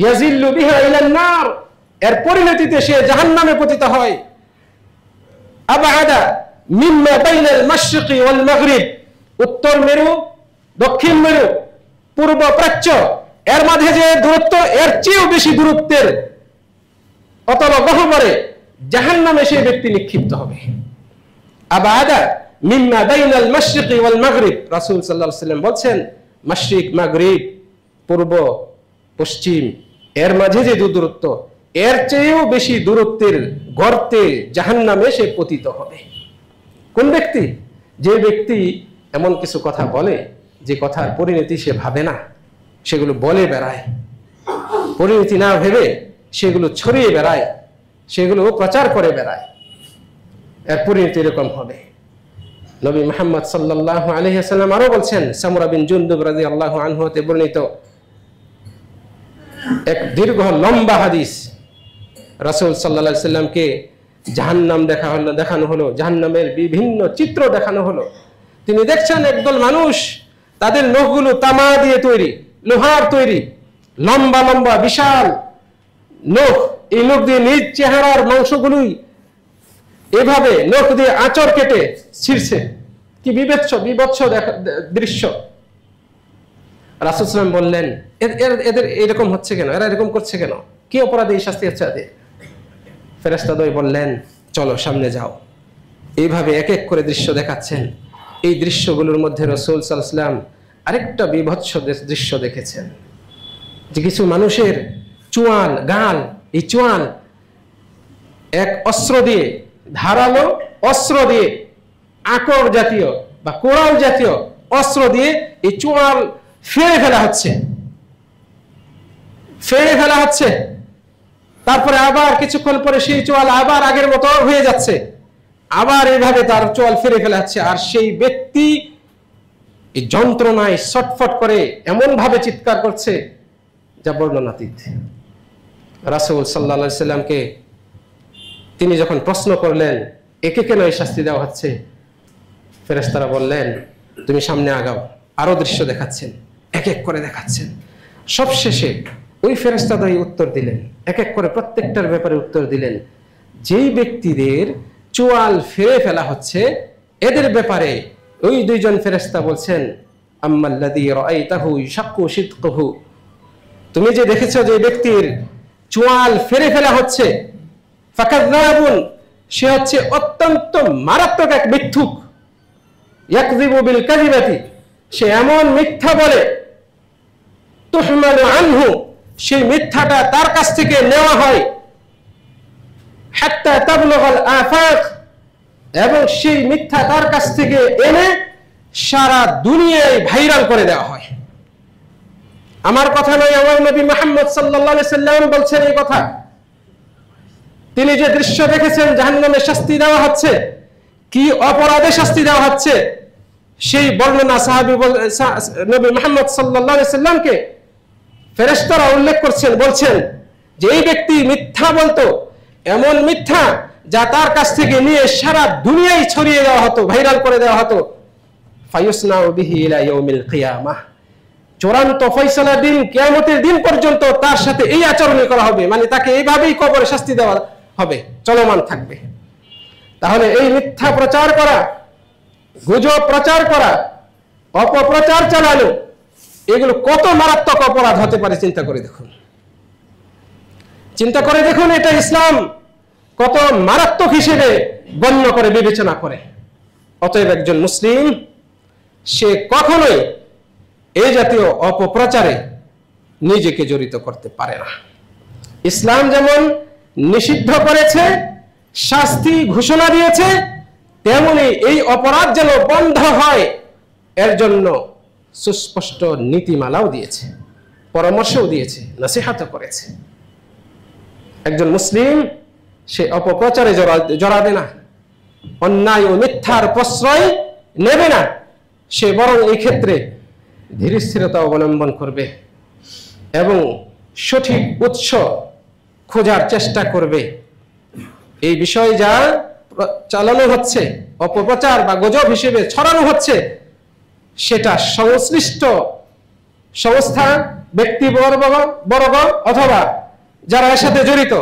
ইয়াজিল্লু বিহা ইলান নার, এর পরিণতিতে সে জাহান্নামে পতিত হয়। আবআদা মিম্মা বাইনাল মাশরিকি ওয়াল মাগরিব, উত্তর মেরু, দক্ষিণ মেরু, পূর্ব প্রাচ্য, এর মাঝে যে দূরত্ব, এর চেয়েও বেশি দূরত্বের অতল গহ্বরে জাহান্নামে সেই ব্যক্তি নিক্ষিপ্ত হবে। আবআদা মিম্মা বাইনাল মাশরিকি ওয়াল মাগরিব, রাসূল সাল্লাল্লাহু আলাইহি ওয়াসাল্লাম বলেন, মাশরিক মাগরিব, পূর্ব পশ্চিম, এর মাঝে যে দূরত্ব, এর চেয়েও বেশি দূরত্বের গর্তে জাহান্নামে সে পতিত হবে। কোন ব্যক্তি? যে ব্যক্তি এমন কিছু কথা বলে যে কথার পরিণতি সে ভাবে না, সেগুলো বলে বেড়ায়, পরিণতি না ভেবে সেগুলো ছড়িয়ে বেড়ায়, সেগুলো প্রচার করে বেড়ায়, এর পরিণতি এরকম হবে। নবী মুহাম্মদ সাল্লাল্লাহু আলাইহি ওয়াসাল্লাম আরো বলছেন, সামরা বিন জুনদুব রাদিয়াল্লাহু আনহু হতে বর্ণিত এক দীর্ঘ লম্বা হাদিস, রাসূল সাল্লাল্লাহু আলাইহি ওয়াসাল্লামকে জাহান্নাম দেখানো হলো, জাহান্নামের বিভিন্ন চিত্র দেখানো হলো। তিনি দেখছেন একদল মানুষ, তাদের নখগুলো তামা দিয়ে তৈরি, লোহার তৈরি, লম্বা লম্বা বিশাল নখ, এই নখ দিয়ে নিজ চেহারার মাংসগুলোই এভাবে নখ দিয়ে আঁচড় কেটে ছিঁড়ছে। কি বিভৎস দৃশ্য। রাসূল সাল্লাল্লাহু আলাইহি ওয়াসাল্লাম বললেন, এদের এরকম হচ্ছে কেন, এরা এরকম করছে কেন, কি অপরাধে এই শাস্তি হচ্ছে এদের? ফেরেশতাদ্বয় বললেন, চলো সামনে যাও। এইভাবে এক এক করে দৃশ্য দেখাচ্ছেন। এই দৃশ্যগুলোর মধ্যে রাসূল সাল্লাল্লাহু আলাইহি ওয়াসাল্লাম আরেকটা বিভৎস দৃশ্য দেখেছেন, যে কিছু মানুষের চোয়াল, গাল, এই চোয়াল এক অস্ত্র দিয়ে, ধারালো অস্ত্র দিয়ে, আকর জাতীয় বা কোরাল জাতীয় অস্ত্র দিয়ে এই চোয়াল ফেড়ে ফেলা হচ্ছে। তারপরে আবার কিছুক্ষণ পরে সেই চোয়াল আবার আগের মতো হয়ে যাচ্ছে, আবার এইভাবে তার চোয়াল ফেরে ফেলা হচ্ছে। আর সেই ব্যক্তি এই যন্ত্রণায় ছটফট করে এমন ভাবে চিৎকার করছে যা বর্ণনাতীত। রাসূল সাল্লাল্লাহু আলাইহি ওয়াসাল্লামকে তিনি যখন প্রশ্ন করলেন, একে কেন এই শাস্তি দেওয়া হচ্ছে, ফেরেশতারা বললেন, তুমি সামনে আগাও। আরো দৃশ্য দেখাচ্ছেন, এক এক করে দেখাচ্ছেন। সবশেষে ওই ফেরেশতাদ্বয় উত্তর দিলেন, এক এক করে প্রত্যেকটার ব্যাপারে উত্তর দিলেন। যেই ব্যক্তিদের চোয়াল ফেরে ফেলা হচ্ছে, এদের ব্যাপারে ওই দুইজন ফেরেশতা বলছেন, আম্মাল্লাযী রাআইতাহু ইয়াশাক্কু শিদকুহু, তুমি যে দেখেছো যে ব্যক্তির চোয়াল ফেরে ফেলা হচ্ছে, ফাকাযাবুন, সে হচ্ছে অত্যন্ত মারাত্মক এক মিথ্যুক। ইয়াকযিবু বিল কাযিবাতি, সে এমন মিথ্যা বলে, তুহমালু আনহু, সেই মিথ্যাটা তার কাছ থেকে নেওয়া হয় হাত্তা তাবলুগাল আফাক, এবং সেই মিথ্যা তার কাছ থেকে এনে সারা দুনিয়ায় ভাইরাল করে দেওয়া হয়। আমার কথা নয়, আমার নবী মুহাম্মদ সাল্লাল্লাহু আলাইহি সাল্লাম বলছেন এই কথা। তিনি যে দৃশ্য দেখেছেন, জাহান্নামে শাস্তি দেওয়া হচ্ছে, কি অপরাধে শাস্তি দেওয়া হচ্ছে, সেই বর্ণনা সাহাবী নবী মুহাম্মদ সাল্লাল্লাহু আলাইহি সাল্লামকে ফেরেশতারা উল্লেখ করছেন, বলছেন যে এই ব্যক্তি মিথ্যা বলতো, এমন মিথ্যা যা তার কাছ থেকে নিয়ে সারা দুনিয়ায় ছড়িয়ে দেওয়া হতো, ভাইরাল করে দেওয়া হতো। ফায়ুসনাউ বিহি ইলা ইয়াউমিল কিয়ামাহ, চূড়ান্ত ফয়সালা দিন, কিয়ামতের দিন পর্যন্ত তার সাথে এই আচরণই করা হবে, মানে তাকে এইভাবেই কবরে শাস্তি দেওয়া হবে, চলমান থাকবে। তাহলে এই মিথ্যা প্রচার করা, গুজব প্রচার করা, অপপ্রচার চালানো, এগুলো কত মারাত্মক অপরাধ হতে পারে চিন্তা করে দেখুন। চিন্তা করে দেখুন এটা ইসলাম কত মারাত্মক হিসেবে গণ্য করে, বিবেচনা করে। অতএব একজন মুসলিম সে কখনোই এই জাতীয় অপপ্রচারে নিজেকে জড়িত করতে পারে না। ইসলাম যেমন নিষিদ্ধ করেছে, শাস্তি ঘোষণা দিয়েছে, তেমনি এই অপরাধ যেন বন্ধ হয় এর জন্য সুস্পষ্ট নীতিমালাও দিয়েছে, পরামর্শও দিয়েছে, নসিহতও করেছে। একজন মুসলিম সে অপপ্রচারে জড়াবে না, অন্যায় ও মিথ্যার প্রশ্রয় নেবে না, সে বরং এই ক্ষেত্রে ধীরস্থিরতা অবলম্বন করবে এবং সঠিক উৎস খোঁজার চেষ্টা করবে। এই বিষয় যা চালানো হচ্ছে, অপপ্রচার বা গুজব হিসেবে ছড়ানো হচ্ছে, সেটা সংশ্লিষ্ট সংস্থা, ব্যক্তিবর্গ অথবা যারা এর সাথে জড়িত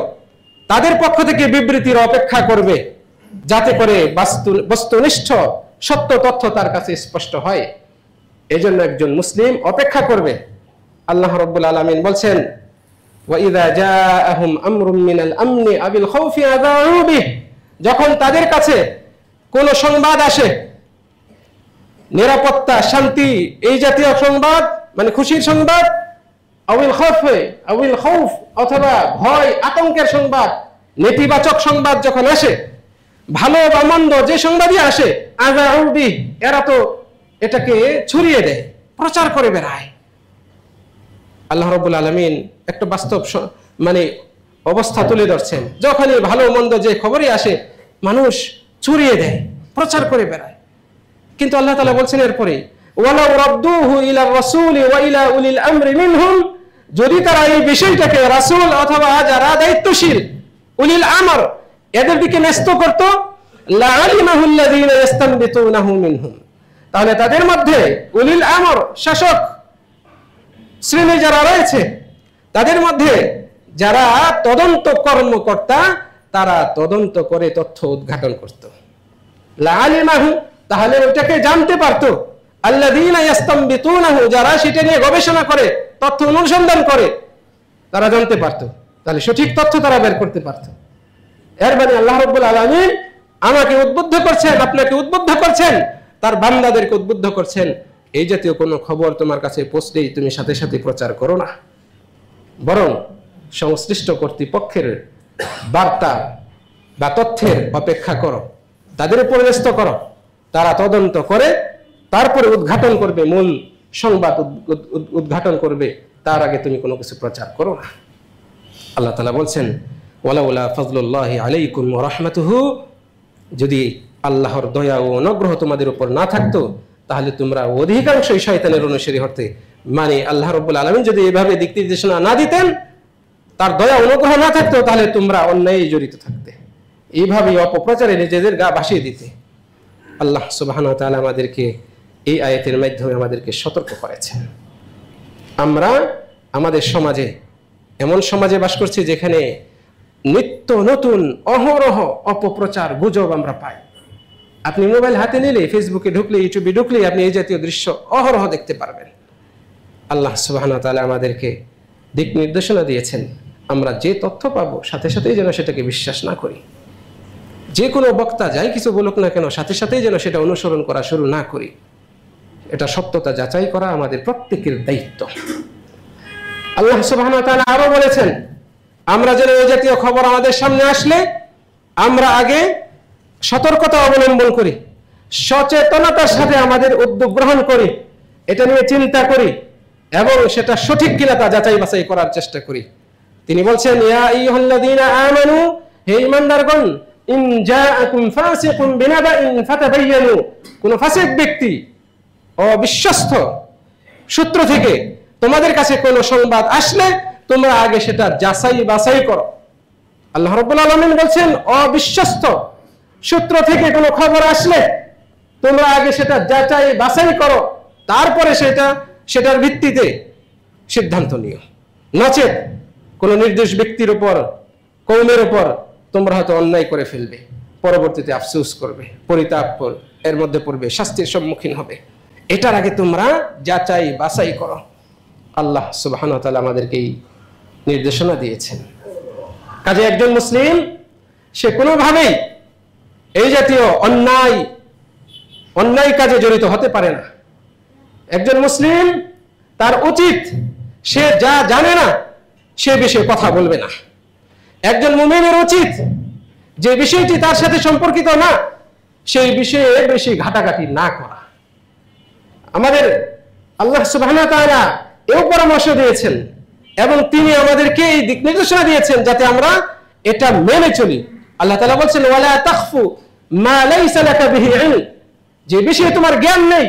তাদের পক্ষ থেকে বিবৃতির অপেক্ষা করবে, যাতে করে বস্তুনিষ্ঠ সত্য তথ্য তার কাছে স্পষ্ট হয়। এজন্য একজন মুসলিম অপেক্ষা করবে। আল্লাহ রাব্বুল আলামিন বলছেন, ওয়া ইযা জাআহুম আমরুম মিনাল আমনি আবিল খাউফি আযাউ বিহি, যখন তাদের কাছে কোন সংবাদ আসে, নিরাপত্তা, শান্তি, এই জাতীয় সংবাদ, মানে খুশির সংবাদ, আবিল খাউফ অথবা ভয় আতঙ্কের সংবাদ, নেতিবাচক সংবাদ যখন আসে, ভালো বা মন্দ যে সংবাদই আসে, আযাউ বিহি, এরা তো এটাকে ছড়িয়ে দেয়, প্রচার করে বেড়ায়। আল্লাহ রাব্বুল আলামিন একটা বাস্তব মানে অবস্থা তুলে ধরছেন, যখনই ভালো মন্দ যে খবরই আসে মানুষ ছড়িয়ে দেয়, প্রচার করে বেড়ায়। কিন্তু আল্লাহ তাআলা বলছেন এরপরে, ওয়ালাউ রাদ্দুহু ইলা রাসূলি ওয়া ইলা উলিল আমরি মিনহুম, যদি তারা এই বিষয়টাকে রাসূল অথবা যারা দায়িত্বশীল উলিল আমর এদের দিকে ন্যস্ত করত, লাআলিমাহু আল্লাযীনা ইস্তানবিতুনাহু মিনহুম, তাহলে তাদের মধ্যে উলিল আমর, শাসক শ্রেণী যারা রয়েছে, তাদের মধ্যে যারা তদন্ত কর্মকর্তা, তারা তদন্ত করে তথ্য উদ্ঘাটন করত। লাআলিমাহু, তাহলে ওটাকে জানতে পারতো। আল্লাযীনা ইস্তানবিতুনাহু, যারা সেটা নিয়ে গবেষণা করে, তথ্য অনুসন্ধান করে, তারা জানতে পারতো, তাহলে সঠিক তথ্য তারা বের করতে পারতো। এর মানে আল্লাহ রাব্বুল আলামিন আমাকে উদ্বুদ্ধ করছেন, আপনাকে উদ্বুদ্ধ করছেন, তার বান্দাদেরকে উদ্বুদ্ধ করছেন, এই জাতীয় কোনো খবর তোমার কাছে পৌঁছলেই তুমি সাথে সাথে প্রচার করো না, বরং সংশ্লিষ্ট কর্তৃপক্ষের বার্তা বা তথ্যের অপেক্ষা করো, তাদের উপর ন্যস্ত করো, তারা তদন্ত করে তারপরে উদ্ঘাটন করবে, মূল সংবাদ উদ্ঘাটন করবে, তার আগে তুমি কোনো কিছু প্রচার করো না। আল্লাহ তাআলা বলছেন, ওয়ালাউলা ফাজলুল্লাহি আলাইকুম ওয়া রাহমাতুহু, যদি আল্লাহর দয়া ও অনুগ্রহ তোমাদের উপর না থাকতো তাহলে তোমরা অধিকাংশই শয়তানের অনুসারী হতে। মানে আল্লাহ রাব্বুল আলামিন যদি এইভাবে দিক নির্দেশনা না দিতেন, তার দয়া অনুগ্রহ না থাকতো, তাহলে তোমরা অন্যায়ে জড়িত থাকতে, এইভাবেই অপপ্রচারে নিজেদের গা ভাসিয়ে দিতে। আল্লাহ সুবহানাহু ওয়া তাআলা আমাদেরকে এই আয়াতের মাধ্যমে আমাদেরকে সতর্ক করেছেন। আমরা আমাদের সমাজে, এমন সমাজে বাস করছি যেখানে নিত্য নতুন অহরহ অপপ্রচার, গুজব আমরা পাই। আপনি মোবাইল হাতে নিলে, ফেসবুকে ঢুকলে, ইউটিউবে ঢুকলে আপনি এই জাতীয় দৃশ্য অহরহ দেখতে পারবেন। আল্লাহ সুবহানাহু ওয়া তাআলা আমাদেরকে দিক নির্দেশনা দিয়েছেন, আমরা যে তথ্য পাবো সাথে সাথেই যেন সেটাকে বিশ্বাস না করি। যে কোনো বক্তা যাই কিছু বলুক না কেন, সাথে সাথেই যেন সেটা অনুসরণ করা শুরু না করি। এটা সত্যতা যাচাই করা আমাদের প্রত্যেকের দায়িত্ব। আল্লাহ সুবহানাহু ওয়া তাআলা আরো বলেছেন, আমরা যেন এই জাতীয় খবর আমাদের সামনে আসলে আমরা আগে সতর্কতা অবলম্বন করি, সচেতনতার সাথে আমাদের উদ্যোগ গ্রহণ করি, এটা নিয়ে চিন্তা করি এবং সেটা সঠিক কিনা তা যাচাই বাছাই করার চেষ্টা করি। তিনি বলছেন, ইয়া আইয়ুহাল্লাযীনা আমানু, হে ঈমানদারগণ, ইন জাআকুম ফাসিকুন বিনাবাইন ফাতাবায়ানু, কোন ফাসিক ব্যক্তি অবিশ্বস্ত সূত্র থেকে তোমাদের কাছে কোন সংবাদ আসলে তোমরা আগে সেটা যাচাই বাছাই করো। আল্লাহ রাব্বুল আলামিন বলছেন, অবিশ্বস্ত সূত্র থেকে কোন খবর আসলে তোমরা আগে সেটা যাচাই বাছাই করো, তারপরে সেটার ভিত্তিতে সিদ্ধান্ত নিও। নচেত কোন নির্দোষ ব্যক্তির উপর, কওমের উপর তোমরা হয়তো অন্যায় করে ফেলবে, পরবর্তীতে আফসোস করবে, পরিতাপ এর মধ্যে পড়বে, শাস্তির সম্মুখীন হবে। এটার আগে তোমরা যাচাই বাছাই করো। আল্লাহ সুবহানাহু ওয়া তাআলা আমাদেরকে এই নির্দেশনা দিয়েছেন। কাজে একজন মুসলিম সে কোনোভাবেই এই জাতীয় অন্যায় কাজে জড়িত হতে পারে না। একজন মুসলিম তার উচিত সে যা জানে না সে বিষয়ে কথা বলবে না। একজন মুমিনের উচিত যে বিষয়টি তার সাথে সম্পর্কিত না সেই বিষয়ে বেশি ঘাটাঘাটি না করা। আমাদের আল্লাহ সুবহানাহু ওয়া তাআলা এও পরামর্শ দিয়েছেন এবং তিনি আমাদেরকে এই দিক নির্দেশনা দিয়েছেন যাতে আমরা এটা মেনে চলি। আল্লাহ তাআলা বলছেন, ওয়ালা তাখফু মা লাইসা লাকা বিহি ইলম, যে বিষয়ে তোমার জ্ঞান নেই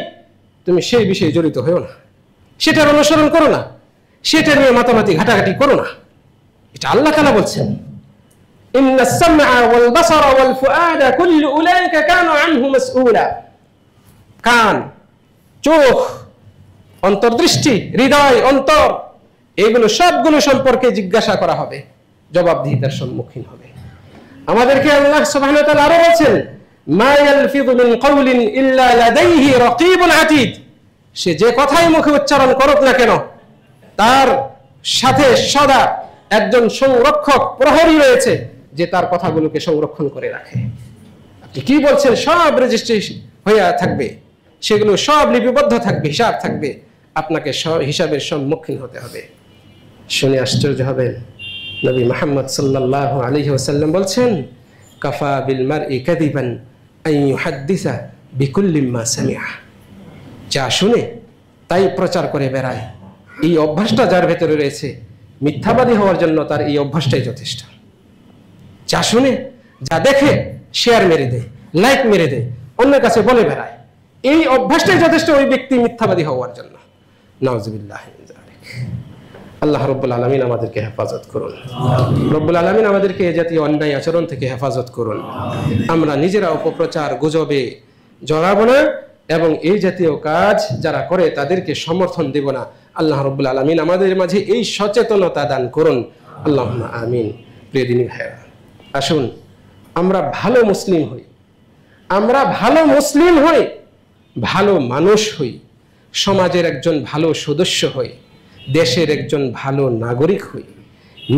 তুমি সেই বিষয়ে জড়িত হও না, সেটার অনুসরণ করো না, সেটা নিয়ে মাতামাতি ঘাটাঘাটি করো না। এটা আল্লাহ তাআলা বলছেন, ইন্নাস সামআ ওয়াল বাসারা ওয়াল ফুআদা কুল্লু উলাইকা কানু আনহু মাসউলা। কান, চোখ, অন্তর্দৃষ্টি, হৃদয়, অন্তর, এগুলো সবগুলো সম্পর্কে জিজ্ঞাসা করা হবে, জবাবদিহিতার সম্মুখীন হবে। আমাদেরকে আল্লাহ সুবহানাহু ওয়া তাআলা আরো বলেন, মা ইয়ালফিযু মিন কাওলিন ইল্লা লাদাইহি রাকীবুন আতীদ। সে যে কথাই মুখে উচ্চারণ করুক না কেন তার সাথে সদা একজন সংরক্ষক প্রহরী রয়েছে যে তার কথাগুলোকে সংরক্ষণ করে রাখে। আপনি কি বলছেন সব রেজিস্ট্রি হয়ে থাকবে, সেগুলো সব লিপিবদ্ধ থাকবে, হিসাব থাকবে, আপনাকে হিসাবের সম্মুখীন হতে হবে। শুনে আশ্চর্য হবেন, নবী মুহাম্মদ সাল্লাল্লাহু আলাইহি ওয়াসাল্লাম বলছেন, কাফা বিল মারই কাযিবান আন ইউহাদ্দিসা বিকুল্লি মা সামিআ। যা শুনে তাই প্রচার করে বেড়ায়, এই অভ্যাসটা যার ভেতরে রয়েছে মিথ্যাবাদী হওয়ার জন্য তার এই অভ্যাসটাই যথেষ্ট। যা শুনে, যা দেখে শেয়ার মেরে দেয়, লাইক মেরে দেয়, অন্যের কাছে বলে বেড়ায়, এই অভ্যাসটাই যথেষ্ট ওই ব্যক্তি মিথ্যাবাদী হওয়ার জন্য। নাউযুবিল্লাহ মিন যালিক। আল্লাহ রাব্বুল আলামিন আমাদেরকে হেফাজত করুন। রব্বুল আলামিন আমাদেরকে এই জাতীয় অন্যায় আচরণ থেকে হেফাজত করুন। আমরা নিজেরা অপপ্রচার, গুজবে জড়াবো না এবং এই জাতীয় কাজ যারা করে তাদেরকে সমর্থন দেব না। আল্লাহ রাব্বুল আলামিন আমাদের মাঝে এই সচেতনতা দান করুন। আল্লাহুম্মা আমিন। প্রিয় দিনী ভাইরা, আসুন আমরা ভালো মুসলিম হই, আমরা ভালো মুসলিম হই, ভালো মানুষ হই, সমাজের একজন ভালো সদস্য হই, দেশের একজন ভালো নাগরিক হই,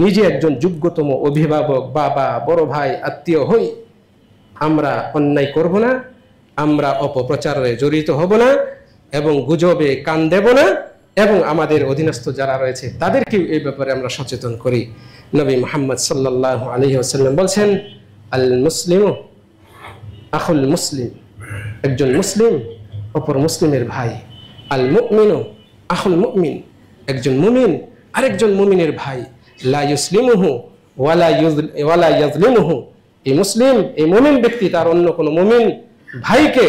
নিজে একজন যোগ্যতম অভিভাবক, বাবা, বড় ভাই, আত্মীয় হই। আমরা অন্যায় করব না, আমরা অপপ্রচারে জড়িত হব না এবং গুজবে কান দেব না এবং আমাদের অধীনস্থ যারা রয়েছে তাদেরকেও এই ব্যাপারে আমরা সচেতন করি। নবী মুহাম্মদ সাল্লাল্লাহু আলাইহি ওয়াসাল্লাম বলছেন, আল মুসলিমু আখুল মুসলিম, একজন মুসলিম অপর মুসলিমের ভাই। আল মুমিনু আখুল মুমিন, একজন মুমিন আরেকজন মুমিনের ভাই। লা ইউসলিমুহু ওয়ালা ইয়াজলিমুহু, এই মুসলিম, এই মুমিন ব্যক্তি তার অন্য কোনো মুমিন ভাইকে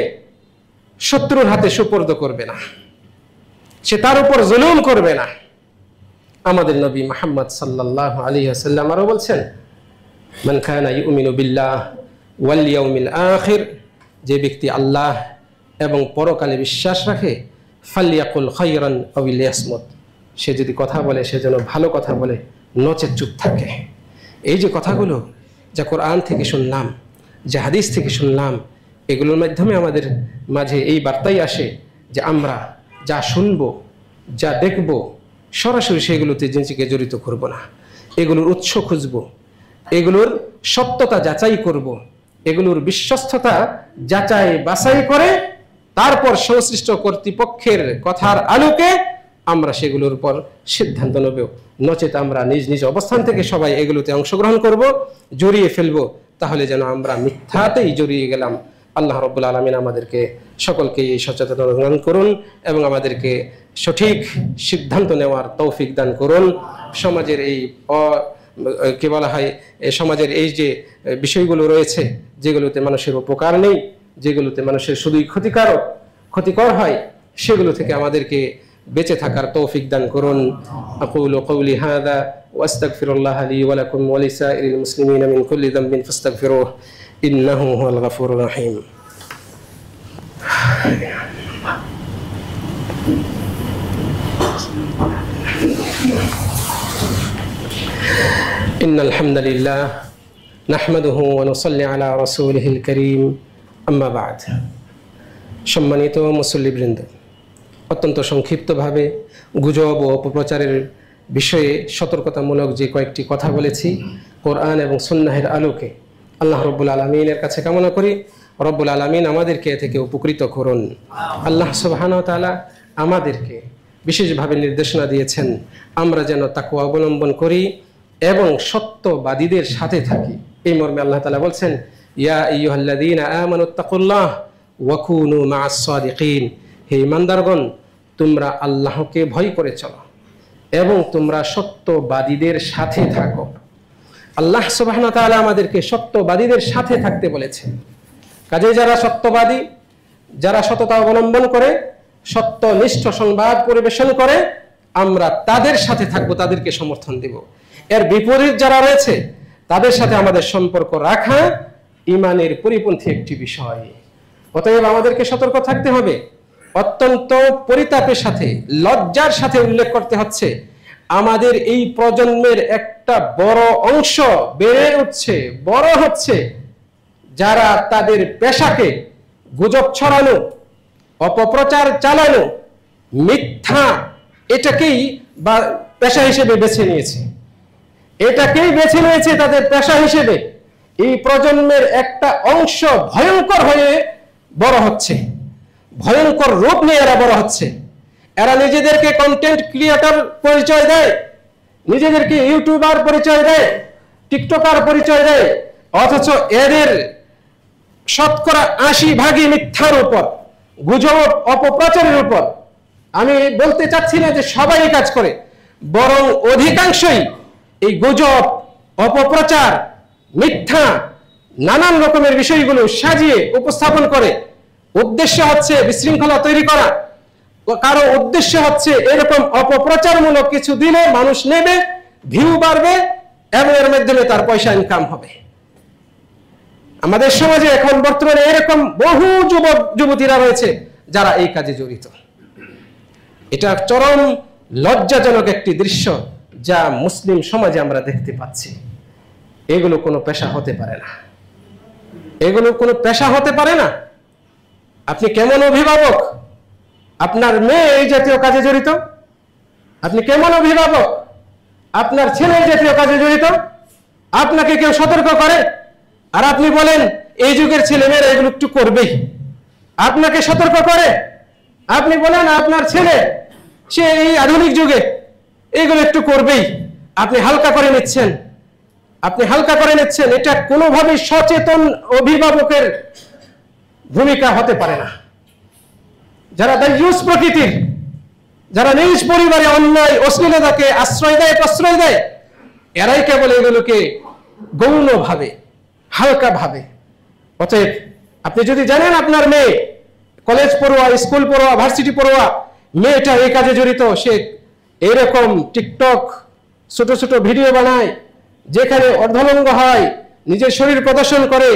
শত্রুর হাতে সুপর্দ করবে না, সে তার উপর জুলুম করবে না। আমাদের নবী মুহাম্মদ সাল্লাল্লাহু আলাইহি ওয়াসাল্লাম আরো বলছেন, মান কানা ইউমিনু বিল্লাহ ওয়াল ইয়াউমিল আখির, যে ব্যক্তি আল্লাহ এবং পরকালে বিশ্বাস রাখে, ফালিয়াকুল খায়রান আও লিয়াসমুত, সে যদি কথা বলে সে যেন ভালো কথা বলে, নচেত চুপ থাকে। এই যে কথাগুলো যা কোরআন থেকে শুনলাম, যে হাদিস থেকে শুনলাম, এগুলোর মাধ্যমে আমাদের মাঝে এই বার্তাই আসে যে আমরা যা শুনবো, যা দেখব, সরাসরি সেগুলোতে নিজেকে জড়িত করব না, এগুলোর উৎস খুঁজব, এগুলোর সত্যতা যাচাই করব, এগুলোর বিশ্বস্ততা যাচাই বাছাই করে তারপর সংশ্লিষ্ট কর্তৃপক্ষের কথার আলোকে আমরা সেগুলোর উপর সিদ্ধান্ত নেব, নচেত আমরা নিজ নিজ অবস্থান থেকে সবাই এগুলোতে অংশগ্রহণ করব, জড়িয়ে ফেলব, তাহলে যেন আমরা মিথ্যাতেই জড়িয়ে গেলাম। আল্লাহ রাব্বুল আলামিন আমাদেরকে সকলকে এই সচেতনতা দান করুন এবং আমাদেরকে সঠিক সিদ্ধান্ত নেওয়ার তৌফিক দান করুন। সমাজের এই কি বলা হয়, সমাজের এই যে বিষয়গুলো রয়েছে যেগুলোতে মানুষের উপকার নেই, যেগুলোতে মানুষের শুধুই ক্ষতিকর হয়, সেগুলো থেকে আমাদেরকে বেঁচে থাকার তৌফিক দান করুন। আকুলু কওলি হাযা ওয়া আস্তাগফিরুল্লাহ লি ওয়া লাকুম ওয়া লিসাইরিল মুসলিমিনা মিন কুল্লি যামবিন ফাস্তাগফিরুহু ইন্নাহু হুয়াল গফুরুর রহিম। ইন্নাল হামদালিল্লাহ নাহমাদুহু ওয়া নুসাল্লি আলা রাসূলিহিল কারীম, আম্মা বা'দ। সম্মানিত মুসল্লিবৃন্দ, অত্যন্ত সংক্ষিপ্তভাবে গুজব ও অপপ্রচারের বিষয়ে সতর্কতামূলক যে কয়েকটি কথা বলেছি, কোরআন এবং সুন্নাহের আলোকে আল্লাহ রব্বুল আলামিনের কাছে কামনা করি রব্বুল আলামিন আমাদেরকে এ থেকে উপকৃত করুন। আল্লাহ সুবহানাহু ওয়া তাআলা আমাদেরকে বিশেষভাবে নির্দেশনা দিয়েছেন আমরা যেন তাকওয়া অবলম্বন করি এবং সত্যবাদীদের সাথে থাকি। এই মর্মে আল্লাহ তাআলা বলছেন, ইয়া আইয়ুহাল্লাযীনা আমানুত্তাকুল্লাহ ওয়া কুনু মা'আস সাদিকিন, হে ঈমানদারগণ, তোমরা আল্লাহকে ভয় করে চলো এবং তোমরা সত্যবাদীদের সাথে থাকো। আল্লাহ সুবহানাহু ওয়া তাআলা আমাদেরকে সত্যবাদীদের সাথে থাকতে বলেছেন। কাজে যারা সত্যবাদী, যারা সততা অবলম্বন করে, সত্যনিষ্ঠ সংবাদ পরিবেশন করে, আমরা তাদের সাথে থাকবো, তাদেরকে সমর্থন দেব। এর বিপরীত যারা রয়েছে তাদের সাথে আমাদের সম্পর্ক রাখা ঈমানের পরিপন্থী একটি বিষয়। অতএব আমাদেরকে সতর্ক থাকতে হবে। অত্যন্ত পরিতাপের সাথে, লজ্জার সাথে উল্লেখ করতে হচ্ছে, আমাদের এই প্রজন্মের একটা বড় অংশ বেড়ে উঠছে, বড় হচ্ছে, যারা তাদের পেশাকে গুজব ছড়ানো, অপপ্রচার চালানো, মিথ্যা এটাকেই বা পেশা হিসেবে বেছে নিয়েছে, এটাকেই বেছে নিয়েছে তাদের পেশা হিসেবে। এই প্রজন্মের একটা অংশ ভয়ঙ্কর হয়ে বড় হচ্ছে, ভয়ঙ্কর রূপ নিয়ে এরা বড় হচ্ছে। এরা নিজেদেরকে কন্টেন্ট ক্রিয়েটর পরিচয় দেয়, নিজেদেরকে ইউটিউবার পরিচয় দেয়, টিকটকার পরিচয় দেয়, অথচ এদের শতকরা 80% মিথ্যার উপর, গুজব অপপ্রচারের উপর। আমি বলতে চাচ্ছি না যে সবাই এই কাজ করে, বরং অধিকাংশই এই গুজব, অপপ্রচার, মিথ্যা, নানান রকমের বিষয়গুলো সাজিয়ে উপস্থাপন করে। উদ্দেশ্য হচ্ছে বিশৃঙ্খলা তৈরি করা, কারো উদ্দেশ্য হচ্ছে এরকম অপপ্রচারমূলক কিছু দিলে মানুষ নেবে, ভিউ বাড়বে এবং এর মাধ্যমে তার পয়সা ইনকাম হবে। আমাদের সমাজে এখন বর্তমানে এরকম বহু যুবক যুবতীরা রয়েছে যারা এই কাজে জড়িত। এটা চরম লজ্জাজনক একটি দৃশ্য যা মুসলিম সমাজে আমরা দেখতে পাচ্ছি। এগুলো কোনো পেশা হতে পারে না, এগুলো কোনো পেশা হতে পারে না। আপনি কেমন অভিভাবক? আপনার মেয়ে এই জাতীয় কাজে জড়িত, আপনি কেমন অভিভাবক? আপনার ছেলে এই জাতীয় কাজে জড়িত, আপনাকে কেউ সতর্ক করে আর আপনি বলেন এই যুগের ছেলে মেয়েরা এগুলো একটু করবেই, আপনাকে সতর্ক করে, আপনি বলেন আপনার ছেলে সে এই আধুনিক যুগে এগুলো একটু করবেই, আপনি হালকা করে নিচ্ছেন, আপনি হালকা করে নিচ্ছেন। এটা কোনোভাবেই সচেতন অভিভাবকের ভূমিকা হতে পারে না। যারা দায়ুস প্রকৃতির, যারা নিজ পরিবারে অন্যায় অশ্লীলতাকে আশ্রয় দেয়, প্রশ্রয় দেয়, এরাই কেবল এগুলোকে গৌণভাবে, হালকা ভাবে। অতএব আপনি যদি জানেন আপনার মেয়ে কলেজ পড়ুয়া, স্কুল পড়ুয়া, ভার্সিটি পড়ুয়া, মেয়েটা এই কাজে জড়িত, সে এরকম টিকটক ছোট ছোট ভিডিও বানায় যেখানে অর্ধলঙ্গ হয়, নিজের শরীর প্রদর্শন করে,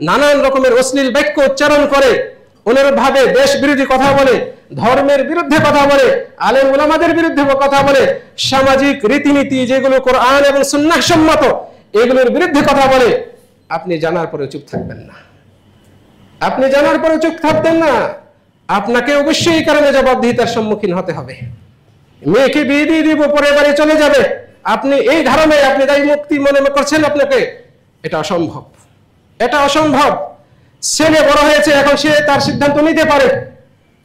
নানান রকমের অশ্লীল বাক্য উচ্চারণ করে, অনুরূপভাবে দেশ বিরোধী কথা বলে, ধর্মের বিরুদ্ধে কথা বলে, আলেম উলামাদের বিরুদ্ধে কথা বলে, সামাজিক রীতিনীতি যেগুলো কোরআন এবং সুন্নাহ সম্মত এগুলোর বিরুদ্ধে কথা বলে, আপনি জানার পরে চুপ থাকবেন না, আপনি জানার পরে চুপ থাকবেন না। আপনাকে অবশ্যই এই কারণে জবাবদিহিতার সম্মুখীন হতে হবে। মেয়েকে বিয়ে দিয়ে দিব, পরে বাড়ি চলে যাবে, আপনি এই ধারণায় আপনি দায়ী মুক্তি মনে করছেন, আপনাকে এটা অসম্ভব, এটা অসম্ভব। ছেলে বড় হয়েছে, এখন সে তার সিদ্ধান্ত নিতে পারে,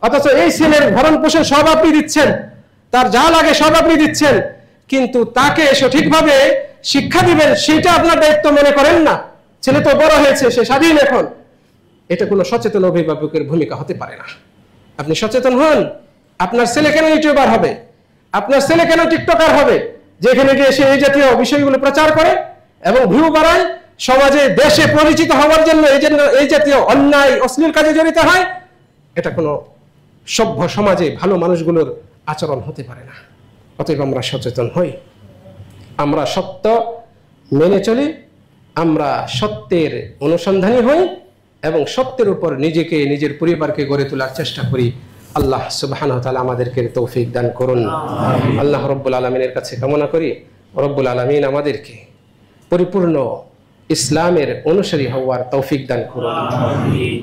অথচ এই ছেলের ভরণ পোষণ সব আপনি দিচ্ছেন, তার যা লাগে সব আপনি দিচ্ছেন, কিন্তু তাকে সঠিকভাবে শিক্ষা দিবেন সেটা আপনার দায়িত্ব মনে করেন না। ছেলে তো বড় হয়েছে, সে স্বাধীন এখন। এটা কোনো সচেতন অভিভাবকের ভূমিকা হতে পারে না। আপনি সচেতন হন। আপনার ছেলে কেন ইউটিউবার হবে, আপনার ছেলে কেন টিকটকার হবে, যেখানে গিয়ে সে এই জাতীয় বিষয়গুলো প্রচার করে এবং ভিউ বাড়ায়, সমাজে দেশে পরিচিত হওয়ার জন্য এই জাতীয় অন্যায় অশ্লীল কাজে জড়িত হয়। এটা কোনো সভ্য সমাজে ভালো মানুষগুলোর আচরণ হতে পারে না। অতএব আমরা সচেতন হই, আমরা সত্য মেনে চলি, আমরা সত্যের অনুসন্ধানী হই এবং সত্যের উপর নিজেকে নিজের পরিবারকে গড়ে তোলার চেষ্টা করি। আল্লাহ সুবহানাহু ওয়া তাআলা আমাদেরকে তৌফিক দান করুন। আল্লাহ রব্বুল আলামিনের কাছে কামনা করি রব্বুল আলামিন আমাদেরকে পরিপূর্ণ ইসলামের অনুসারী হওয়ার তৌফিক দান করুন।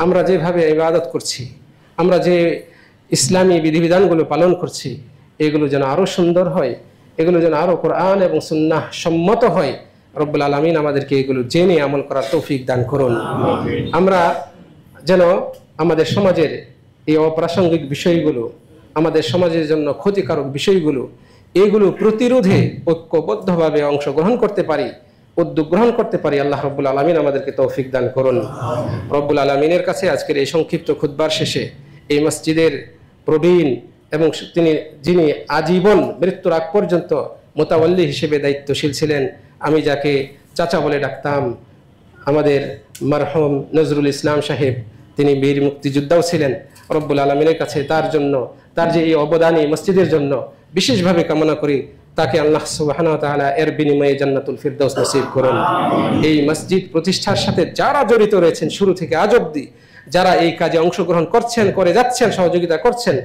আমরা যেভাবে ইবাদত করছি, আমরা যে ইসলামী বিধিবিধানগুলো পালন করছি, এগুলো যেন আরো সুন্দর হয়, এগুলো যেন আরো কোরআন এবং সুন্নাহ সম্মত হয়। রব্বুল আলামিন আমাদেরকে এগুলো জেনে আমল করার তৌফিক দান করুন। আমরা যেন আমাদের সমাজের এই অপ্রাসঙ্গিক বিষয়গুলো, আমাদের সমাজের জন্য ক্ষতিকারক বিষয়গুলো, এগুলো প্রতিরোধে ঐক্যবদ্ধভাবে অংশগ্রহণ করতে পারি, উদ্যোগ গ্রহণ করতে পারি। আল্লাহ রব্বুল আলামিন আমাদেরকে তৌফিক দান করুন। রব্বুল আলামিনের কাছে আজকের এই সংক্ষিপ্ত খুতবার শেষে এই মসজিদের প্রবীণ এবং যিনি আজীবন মৃত্যুর আগ পর্যন্ত মোতাওয়াল্লি হিসেবে দায়িত্বশীল ছিলেন, আমি যাকে চাচা বলে ডাকতাম, আমাদের মারহুম নজরুল ইসলাম সাহেব, তিনি বীর মুক্তিযোদ্ধাও ছিলেন। রব্বুল আলামিনের কাছে তার জন্য, তার যে এই অবদান এই মসজিদের জন্য বিশেষভাবে কামনা করি, তাকে আল্লাহ সুবহানাহু ওয়া তাআলা এর বিনিময়ে জান্নাতুল ফিরদাউস নসিব করুন। এই মসজিদ প্রতিষ্ঠার সাথে যারা জড়িত রয়েছেন শুরু থেকে আজ অবধি, যারা এই কাজে অংশগ্রহণ করছেন, করে যাচ্ছেন, সহযোগিতা করছেন,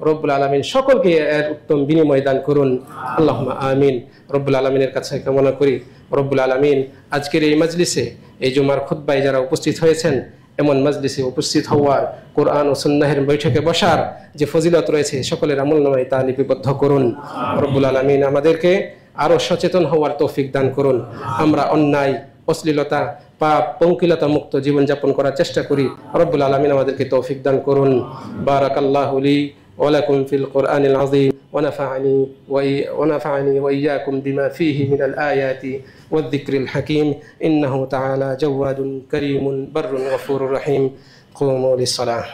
রব্বুল আলামিন সকলকে এর উত্তম বিনিময় দান করুন। আল্লাহুম্মা আমিন। রব্বুল আলামিনের কাছে কামনা করি রব্বুল আলামিন আজকের এই মজলিসে, এই জুমার খুতবায় যারা উপস্থিত হয়েছেন, এমন মজলিসে উপস্থিত হওয়ার, কোরআন ও সুন্নাহের বৈঠকে বসার যে ফজিলত রয়েছে, সকলের আমলনামায় তা লিপিবদ্ধ করুন। রব্বুল আলামিন আমাদেরকে আরো সচেতন হওয়ার তৌফিক দান করুন। আমরা অন্যায়, অশ্লীলতা, পাপ, পঙ্কিলতা মুক্ত জীবনযাপন করার চেষ্টা করি। রব্বুল আলামিন আমাদেরকে তৌফিক দান করুন। বারাকাল্লাহু লি ওয়া লাকুম ফিল কুরআনিল আযীম ونفعني وإياكم بما فيه من الآيات والذكر الحكيم إنه تعالى جواد كريم بر غفور رحيم. قوموا للصلاة.